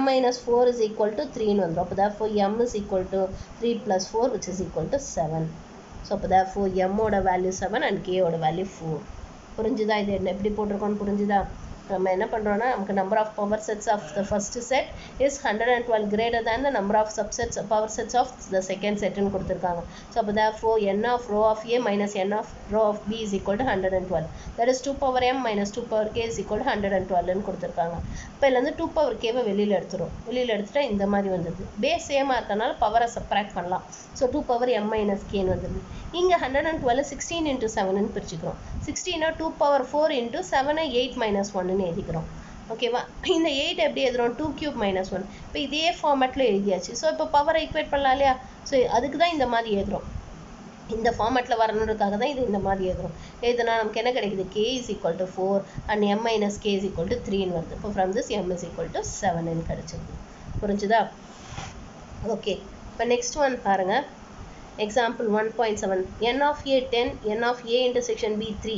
[SPEAKER 1] minus 4 is equal to 3 ன்னு வந்துரும். அப்போ therefore m is equal to 3 plus 4 which is equal to 7. So அப்போ therefore m ஓட வேல்யூ 7 and k ஓட வேல்யூ 4. புரிஞ்சுதா? இது என்ன எப்படி போட்டிருக்கோன்னு புரிஞ்சுதா? நம்ம என்ன பண்றோம்னா நமக்கு number of power sets of the first set is 112 greater than the number of subsets power sets of the second set ன்னு கொடுத்திருக்காங்க. So அப்போ therefore n of row of a minus n of row of b is equal to 112. That is 2 power m minus 2 power k is equal to 112 ன்னு கொடுத்திருக்காங்க. இப்போ இதுல இருந்து 2 power k வை வெளியில எடுத்துறோம். வெளியில எடுத்துட்டா இந்த மாதிரி வந்தது. பேஸ் சேமா இருக்கனால பவரை சப்ட்ராக்ட் பண்ணலாம். So 2 power m minus k ன்னு வந்தது. இங்க 112 16 into 7 ன்னு பிரிச்சுக்கிறோம். 16 2 power 4 into 7 8 minus 1 ன்னு எழுதிக்கிறோம். ஓகேவா? இந்த 8 எப்படி எழுதுறோம்? 2 cube minus 1. இப்போ இதே ஃபார்மேட்ல எழுதியாச்சு. ஸோ இப்போ பவரை ஈக்குவேட் பண்ணலாம் இல்லையா? ஸோ அதுக்கு தான் இந்த மாதிரி எழுதுறோம். இந்த ஃபார்மேட்ல வரணுன்றதுக்காக தான் இது இந்த மாதிரி எழுதுறோம். எழுதுனா நமக்கு என்ன கிடைக்குது? k is equal to 4 and m minus k is equal to 3 ன்னு வருது. இப்போ from this m is equal to 7 ன்னு கிடைச்சிருக்கு. புரிஞ்சுதா? ஓகே. இப்போ நெக்ஸ்ட் ஒன் பாருங்க. Example 1.7 n of a 10 n of a intersection b 3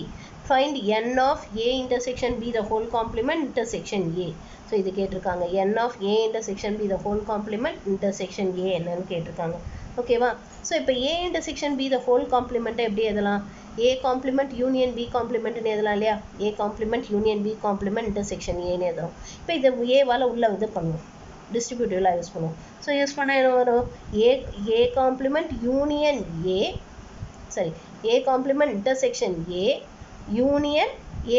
[SPEAKER 1] find n of a intersection b the whole complement intersection a. So இது கேட்டிருக்காங்க n of a intersection b the whole complement intersection a என்னன்னு கேட்டிருக்காங்க. ஓகேவா? So இப்போ a intersection b the whole complement எப்படி எழுதலாம்? a complement union b complementன்னு எழுதலாம் இல்லையா? a complement union b complement intersection a ன்னு எழுதுறோம். இப்போ இதை a வால உள்ள இது பண்ணுவோம். டிஸ்ட்ரிபியூட்டிவ்ல யூஸ் பண்ணுவோம். ஸோ யூஸ் பண்ணால் என்ன வரும்? a complement union a சரி a complement intersection a union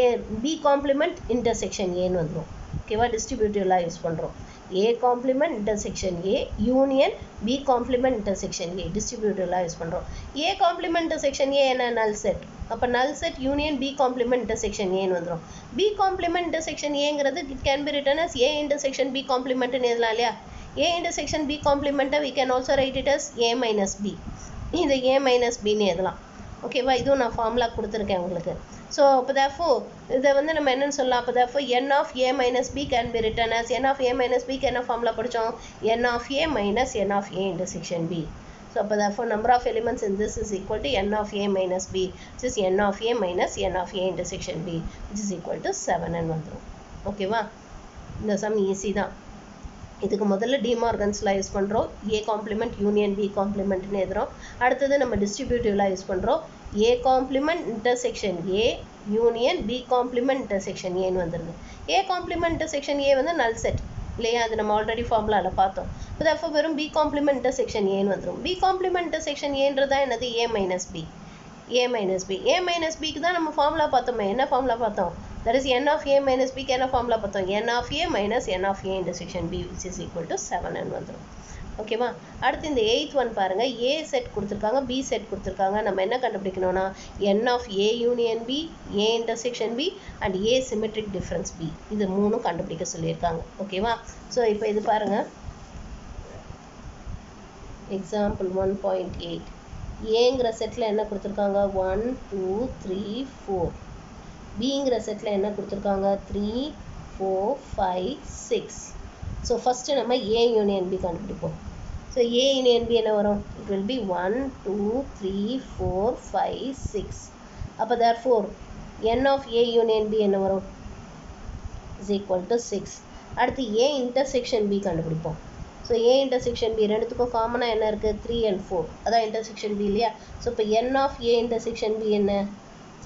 [SPEAKER 1] a b complement intersection a ன்னு வந்துடும். ஓகேவா? டிஸ்ட்ரிபியூட்டிவ்ல யூஸ் பண்ணுறோம். a complement intersection a union b complement intersection a டிஸ்ட்ரிபியூட்டிவ்ல யூஸ் பண்ணுறோம். a complement intersection a என்ன? null set. அப்போ null set union b complement intersection a ன்னு வந்துடும். b complement intersection a ங்கிறது it can be written as a intersection b complement ன்னு எழுதலாம் இல்லையா? a intersection b complement we can also write it as a minus b. இது a minus b ன்னு எழுதலாம். ஓகேவா? இதுவும் நான் ஃபார்முலா கொடுத்துருக்கேன் உங்களுக்கு. ஸோ அப்போ therefore இதை வந்து நம்ம என்னன்னு சொல்லலாம்? அப்போ therefore n of a minus b can be written as n of a minus b க்கு என்ன ஃபார்முலா படித்தோம்? n of a minus n of a intersection b. So அப்போ therefore number of elements in this is equal to n of a minus b, which is n of a minus n of a intersection b, which is equal to 7 ன்னு வந்துடும். ஓகேவா? இந்த some easy தான். இதுக்கு முதல்ல டிமார்கன்ஸ்ல use பண்றோம். a complement union b complement ன்னு எழுதுறோம். அடுத்து நம்ம டிஸ்ட்ரிபியூட்டிவ்ல யூஸ் பண்றோம். a complement intersection a union b complement intersection a ன்னு வந்துருது. a complement intersection a வந்து null set. இல்லையா? அது நம்ம ஆல்ரெடி ஃபார்முலாவில் பார்த்தோம். இப்போ therefore வெறும் b complement intersection ஏன்னு வந்துடும். b complement intersection ஏன்றதா என்னது? a minus b. a minus b. a minus bக்கு தான் நம்ம ஃபார்முலா பார்த்தோமே. என்ன ஃபார்முலா பார்த்தோம்? that is n of a minus bக்கு என்ன ஃபார்முலா பார்த்தோம்? n of a minus n of a intersection b which is equal to 7n வந்துடும். ஓகேவா? அடுத்து இந்த 8th ஒன் பாருங்க. a செட் கொடுத்துருக்காங்க, b செட் கொடுத்துருக்காங்க. நம்ம என்ன கண்டுபிடிக்கணும்னா n of a union b, a intersection b and a symmetric difference b. இது மூணும் கண்டுபிடிக்க சொல்லியிருக்காங்க. ஓகேவா? ஸோ இப்போ இது பாருங்க. எக்ஸாம்பிள் 1.8. ஏங்கிற செட்டில் என்ன கொடுத்துருக்காங்க? 1 2 3 4. பிங்கிற செட்டில் என்ன கொடுத்துருக்காங்க? 3 4 5 6. ஸோ ஃபஸ்ட்டு நம்ம a union b கண்டுபிடிப்போம். ஸோ a union b என்ன வரும்? it will be 1 2 3 4 5 6. அப்போ therefore n of a union b என்ன வரும்? is equal to 6. அடுத்து a intersection b கண்டுபிடிப்போம். ஸோ a intersection b ரெண்டுத்துக்கும் காமனாக என்ன இருக்குது? 3 and 4. அதான் intersection b இல்லையா? ஸோ இப்போ n of a intersection b என்ன?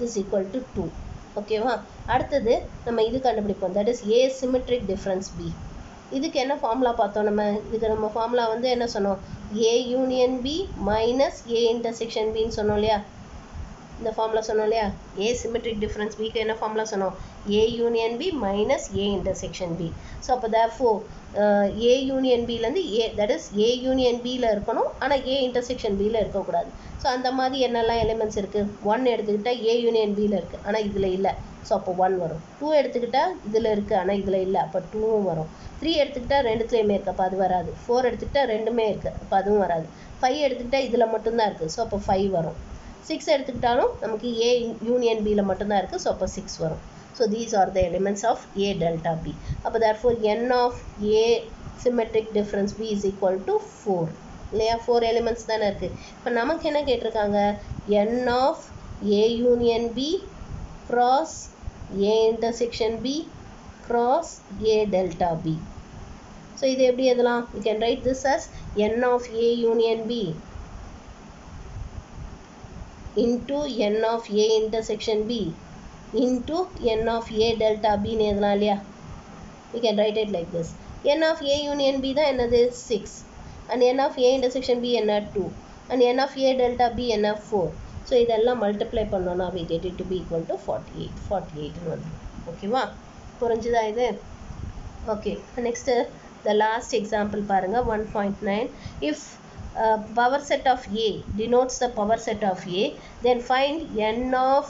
[SPEAKER 1] is equal to 2. ஓகேவா? அடுத்தது நம்ம இது கண்டுபிடிப்போம். that is a symmetric difference b. இதுக்கு என்ன ஃபார்முலா பார்த்தோம் நம்ம? இதுக்கு நம்ம ஃபார்முலா வந்து என்ன சொன்னோம்? a union b minus a intersection bன்னு சொன்னோம் இல்லையா? இந்த ஃபார்முலா சொன்னோம் இல்லையா? a symmetric difference bக்கு என்ன ஃபார்முலா சொன்னோம்? a union b minus a intersection b. So அப்போ therefore a union bலேருந்து a, that is a union bல இருக்கணும், ஆனால் a intersection bல இருக்கக்கூடாது. ஸோ அந்த மாதிரி என்னெல்லாம் எலிமெண்ட்ஸ் இருக்குது? 1 எடுத்துக்கிட்டால் a union bல இருக்குது, ஆனால் இதில் இல்லை. ஸோ அப்போ 1 வரும். 2 எடுத்துக்கிட்டால் இதில் இருக்குது, ஆனால் இதில் இல்லை, அப்போ 2வும் வரும். 3 எடுத்துக்கிட்டால் ரெண்டுத்துலேயுமே இருக்குது, அப்போ அது வராது. 4 எடுத்துக்கிட்டால் ரெண்டுமே இருக்குது, அப்போ அதுவும் வராது. 5 எடுத்துக்கிட்டால் இதில் மட்டும்தான் இருக்குது, ஸோ அப்போ 5 வரும். 6 எடுத்துக்கிட்டாலும் நமக்கு a union bல மட்டும்தான் இருக்குது, ஸோ அப்போ 6 வரும். So these are the elements of a delta b. அப்போ therefore n of a symmetric difference b is equal to 4. இல்லையா? 4 elements தானே இருக்குது. இப்போ நமக்கு என்ன கேட்டிருக்காங்க? n of a union b cross a intersection b cross a delta b. So இது எப்படி எழுதலாம்? We can write this as n of a union b into n of a intersection b into n of a delta b ன்னு எழுதலாம் இல்லையா? We can write it like this. n of a union b தான் என்னது? 6. and n of a intersection b என்ன? 2. and n of a delta b என்ன? 4. So இதெல்லாம் multiply பண்ணோன்னா we get it to be equal to 48. 48 வந்து. ஓகேவா? புரிஞ்சுதா இது? Okay. Next the last example பாருங்க. 1.9. if power set of a denotes the power set of a, then find n of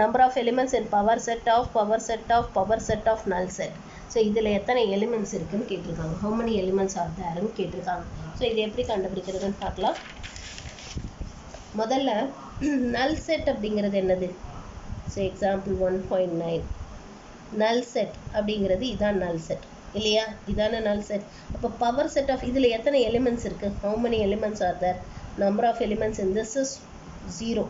[SPEAKER 1] number of elements in power set of null set. So இதில் எத்தனை elements இருக்குன்னு கேட்டிருக்காங்க. how many elements are thereன்னு கேட்டிருக்காங்க. So இது எப்படி கண்டுபிடிக்கிறதுன்னு பார்க்கலாம். முதல்ல null set அப்படிங்கிறது என்னது? So example 1.9. null set அப்படிங்கிறது இதான் null set இல்லையா? இதான null set. அப்போ பவர் செட் ஆஃப் இதில் எத்தனை எலிமெண்ட்ஸ் இருக்குது? how many elements are there? number of elements in this is 0.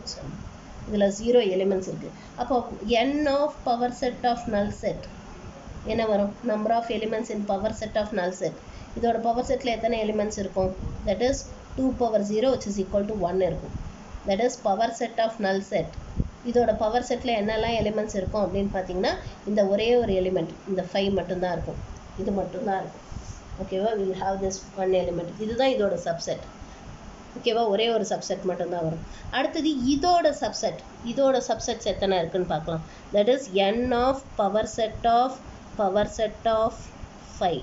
[SPEAKER 1] இதில் 0 எலிமெண்ட்ஸ் இருக்குது. அப்போ n of power set of null set என்ன வரும்? number of elements in power set of null set. இதோட power settle எத்தனை elements இருக்கும்? that is 2 power 0 which is equal to 1 இருக்கும். that is power set of null set. இதோட power settle என்னெல்லாம் elements இருக்கும் அப்படின்னு பார்த்தீங்கன்னா இந்த ஒரே ஒரு எலிமெண்ட் இந்த 5 மட்டும்தான் இருக்கும். இது மட்டும்தான் இருக்கும். ஓகேவா? we will have this one element. இதுதான் இதோட சப்செட். ஓகேவா? ஒரே ஒரு சப்செட் மட்டும்தான் வரும். அடுத்தது இதோட சப்செட்ஸ் எத்தனை இருக்குன்னு பார்க்கலாம். that is n of power set of 5.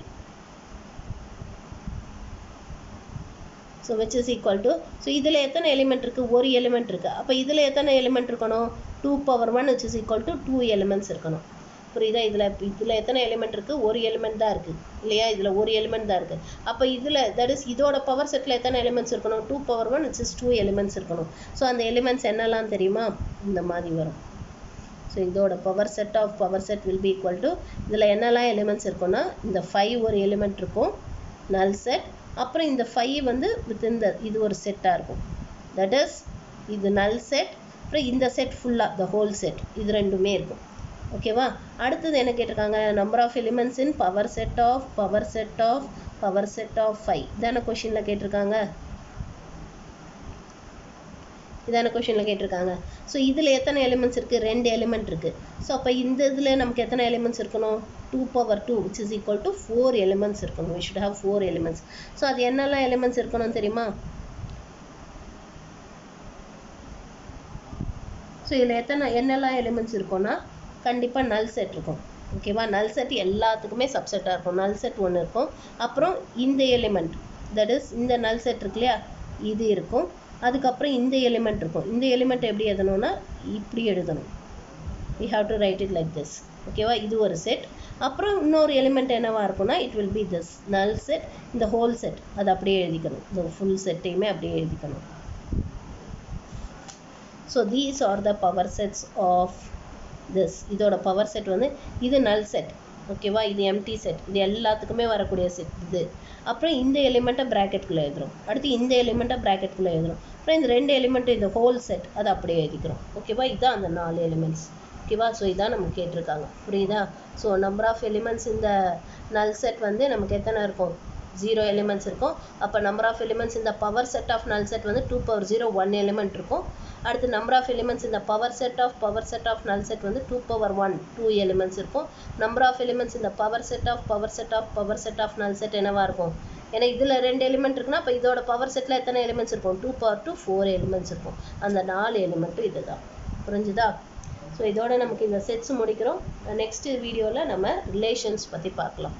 [SPEAKER 1] so which is equal to, so இதில் எத்தனை எலிமெண்ட் இருக்குது? ஒரு எலிமெண்ட் இருக்குது. அப்போ இதில் எத்தனை எலிமெண்ட் இருக்கணும்? 2 power 1 which is equal to 2 elements இருக்கணும். புரியுதா? இதில் எத்தனை எலிமெண்ட் இருக்குது? ஒரு எலிமெண்ட் தான் இருக்குது இல்லையா? இதில் ஒரு எலிமெண்ட் தான் இருக்குது. அப்போ இதில் that is இதோட பவர் செட்டில் எத்தனை எலிமெண்ட்ஸ் இருக்கணும்? 2 power 1 which is 2 elements இருக்கணும். ஸோ அந்த எலிமெண்ட்ஸ் என்னெல்லாம் தெரியுமா? இந்த மாதிரி வரும். ஸோ இதோட power set will be equal to, இதில் என்னெல்லாம் எலிமெண்ட்ஸ் இருக்குன்னா இந்த 5 ஒரு எலிமெண்ட் இருக்கும் null set. அப்புறம் இந்த 5 வந்து within the இது ஒரு செட்டாக இருக்கும். that is இது null set. அப்புறம் இந்த செட் ஃபுல்லாக the whole set இது ரெண்டுமே இருக்கும். ஓகேவா? அடுத்தது என்ன கேட்டிருக்காங்க? Number of elements in power set of 5 இதான கொஷினில் கேட்டிருக்காங்க. இதான கொஷினில் கேட்டிருக்காங்க. ஸோ இதில் எத்தனை எலிமெண்ட்ஸ் இருக்குது? 2 எலிமெண்ட் இருக்குது. ஸோ அப்போ இந்த இதில் நமக்கு எத்தனை எலிமெண்ட்ஸ் இருக்கணும்? 2 × 2 which is equal to 4 elements இருக்கணும். we should have 4 elements. So அது என்னெல்லாம் எலிமெண்ட்ஸ் இருக்கணும் தெரியுமா? ஸோ இதில் என்னெல்லாம் எலிமெண்ட்ஸ் இருக்கும்னா கண்டிப்பாக நல் செட் இருக்கும். ஓகேவா? நல் செட் எல்லாத்துக்குமே சப்செட்டாக இருக்கும். நல் செட் ஒன்று இருக்கும். அப்புறம் இந்த எலிமெண்ட், தட் இஸ் இந்த நல் செட் இருக்கு இல்லையா, இது இருக்கும். அதுக்கப்புறம் இந்த எலிமெண்ட் இருக்கும். இந்த எலிமெண்ட் எப்படி எழுதணும்னா இப்படி எழுதணும். we have to write it like this. ஓகேவா? இது ஒரு செட். அப்புறம் இன்னொரு எலிமெண்ட் என்னவா இருக்கும்னா it will be this null set. இந்த ஹோல் செட் அது அப்படியே எழுதிக்கணும். இந்த ஃபுல் செட்டையுமே அப்படியே எழுதிக்கணும். So these are the power sets of this. இதோட பவர் செட் வந்து இது நல் செட். ஓகேவா? இது எம்டி செட். இது எல்லாத்துக்குமே வரக்கூடிய செட் இது. அப்புறம் இந்த எலிமெண்ட்டை ப்ராக்கெட்குள்ளே எழுதுறோம். அடுத்து இந்த எலிமெண்ட்டை ப்ராக்கெட்குள்ளே எழுதுறோம். அப்புறம் இந்த 2 எலிமெண்ட் இந்த ஹோல் செட் அதை அப்படியே எழுதிக்கிறோம். ஓகேவா? இதுதான் அந்த 4 எலிமெண்ட்ஸ். ஓகேவா? ஸோ இதான் நமக்கு கேட்டிருக்காங்க. புரியுதா? ஸோ நம்பர் ஆஃப் எலிமெண்ட்ஸ் இந்த நல் செட் வந்து நமக்கு எத்தனை இருக்கும்? 0 எலிமெண்ட்ஸ் இருக்கும். அப்போ நம்பர் ஆஃப் எலிமெண்ட்ஸ் இந்த power set of null set வந்து 2 × 1 எலிமெண்ட் இருக்கும். அடுத்து நம்பர் ஆஃப் எலிமெண்ட்ஸ் இந்த power set of null set வந்து 2 2 எலிமெண்ட்ஸ் இருக்கும். நம்பர் ஆஃப் எலிமெண்ட்ஸ் இந்த power set of null set என்னவா இருக்கும்? ஏன்னா இதில் 2 எலிமெண்ட் இருக்குன்னா அப்போ இதோட பவர் செட்டில் எத்தனை எலிமெண்ட்ஸ் இருக்கும்? 2 × 4 எலிமெண்ட்ஸ் இருக்கும். அந்த 4 எலிமெண்ட்டும் இதுதான். புரிஞ்சுதா? ஸோ இதோட நமக்கு இந்த செட்ஸ் முடிக்கிறோம். நெக்ஸ்ட் வீடியோவில் நம்ம ரிலேஷன்ஸ் பற்றி பார்க்கலாம்.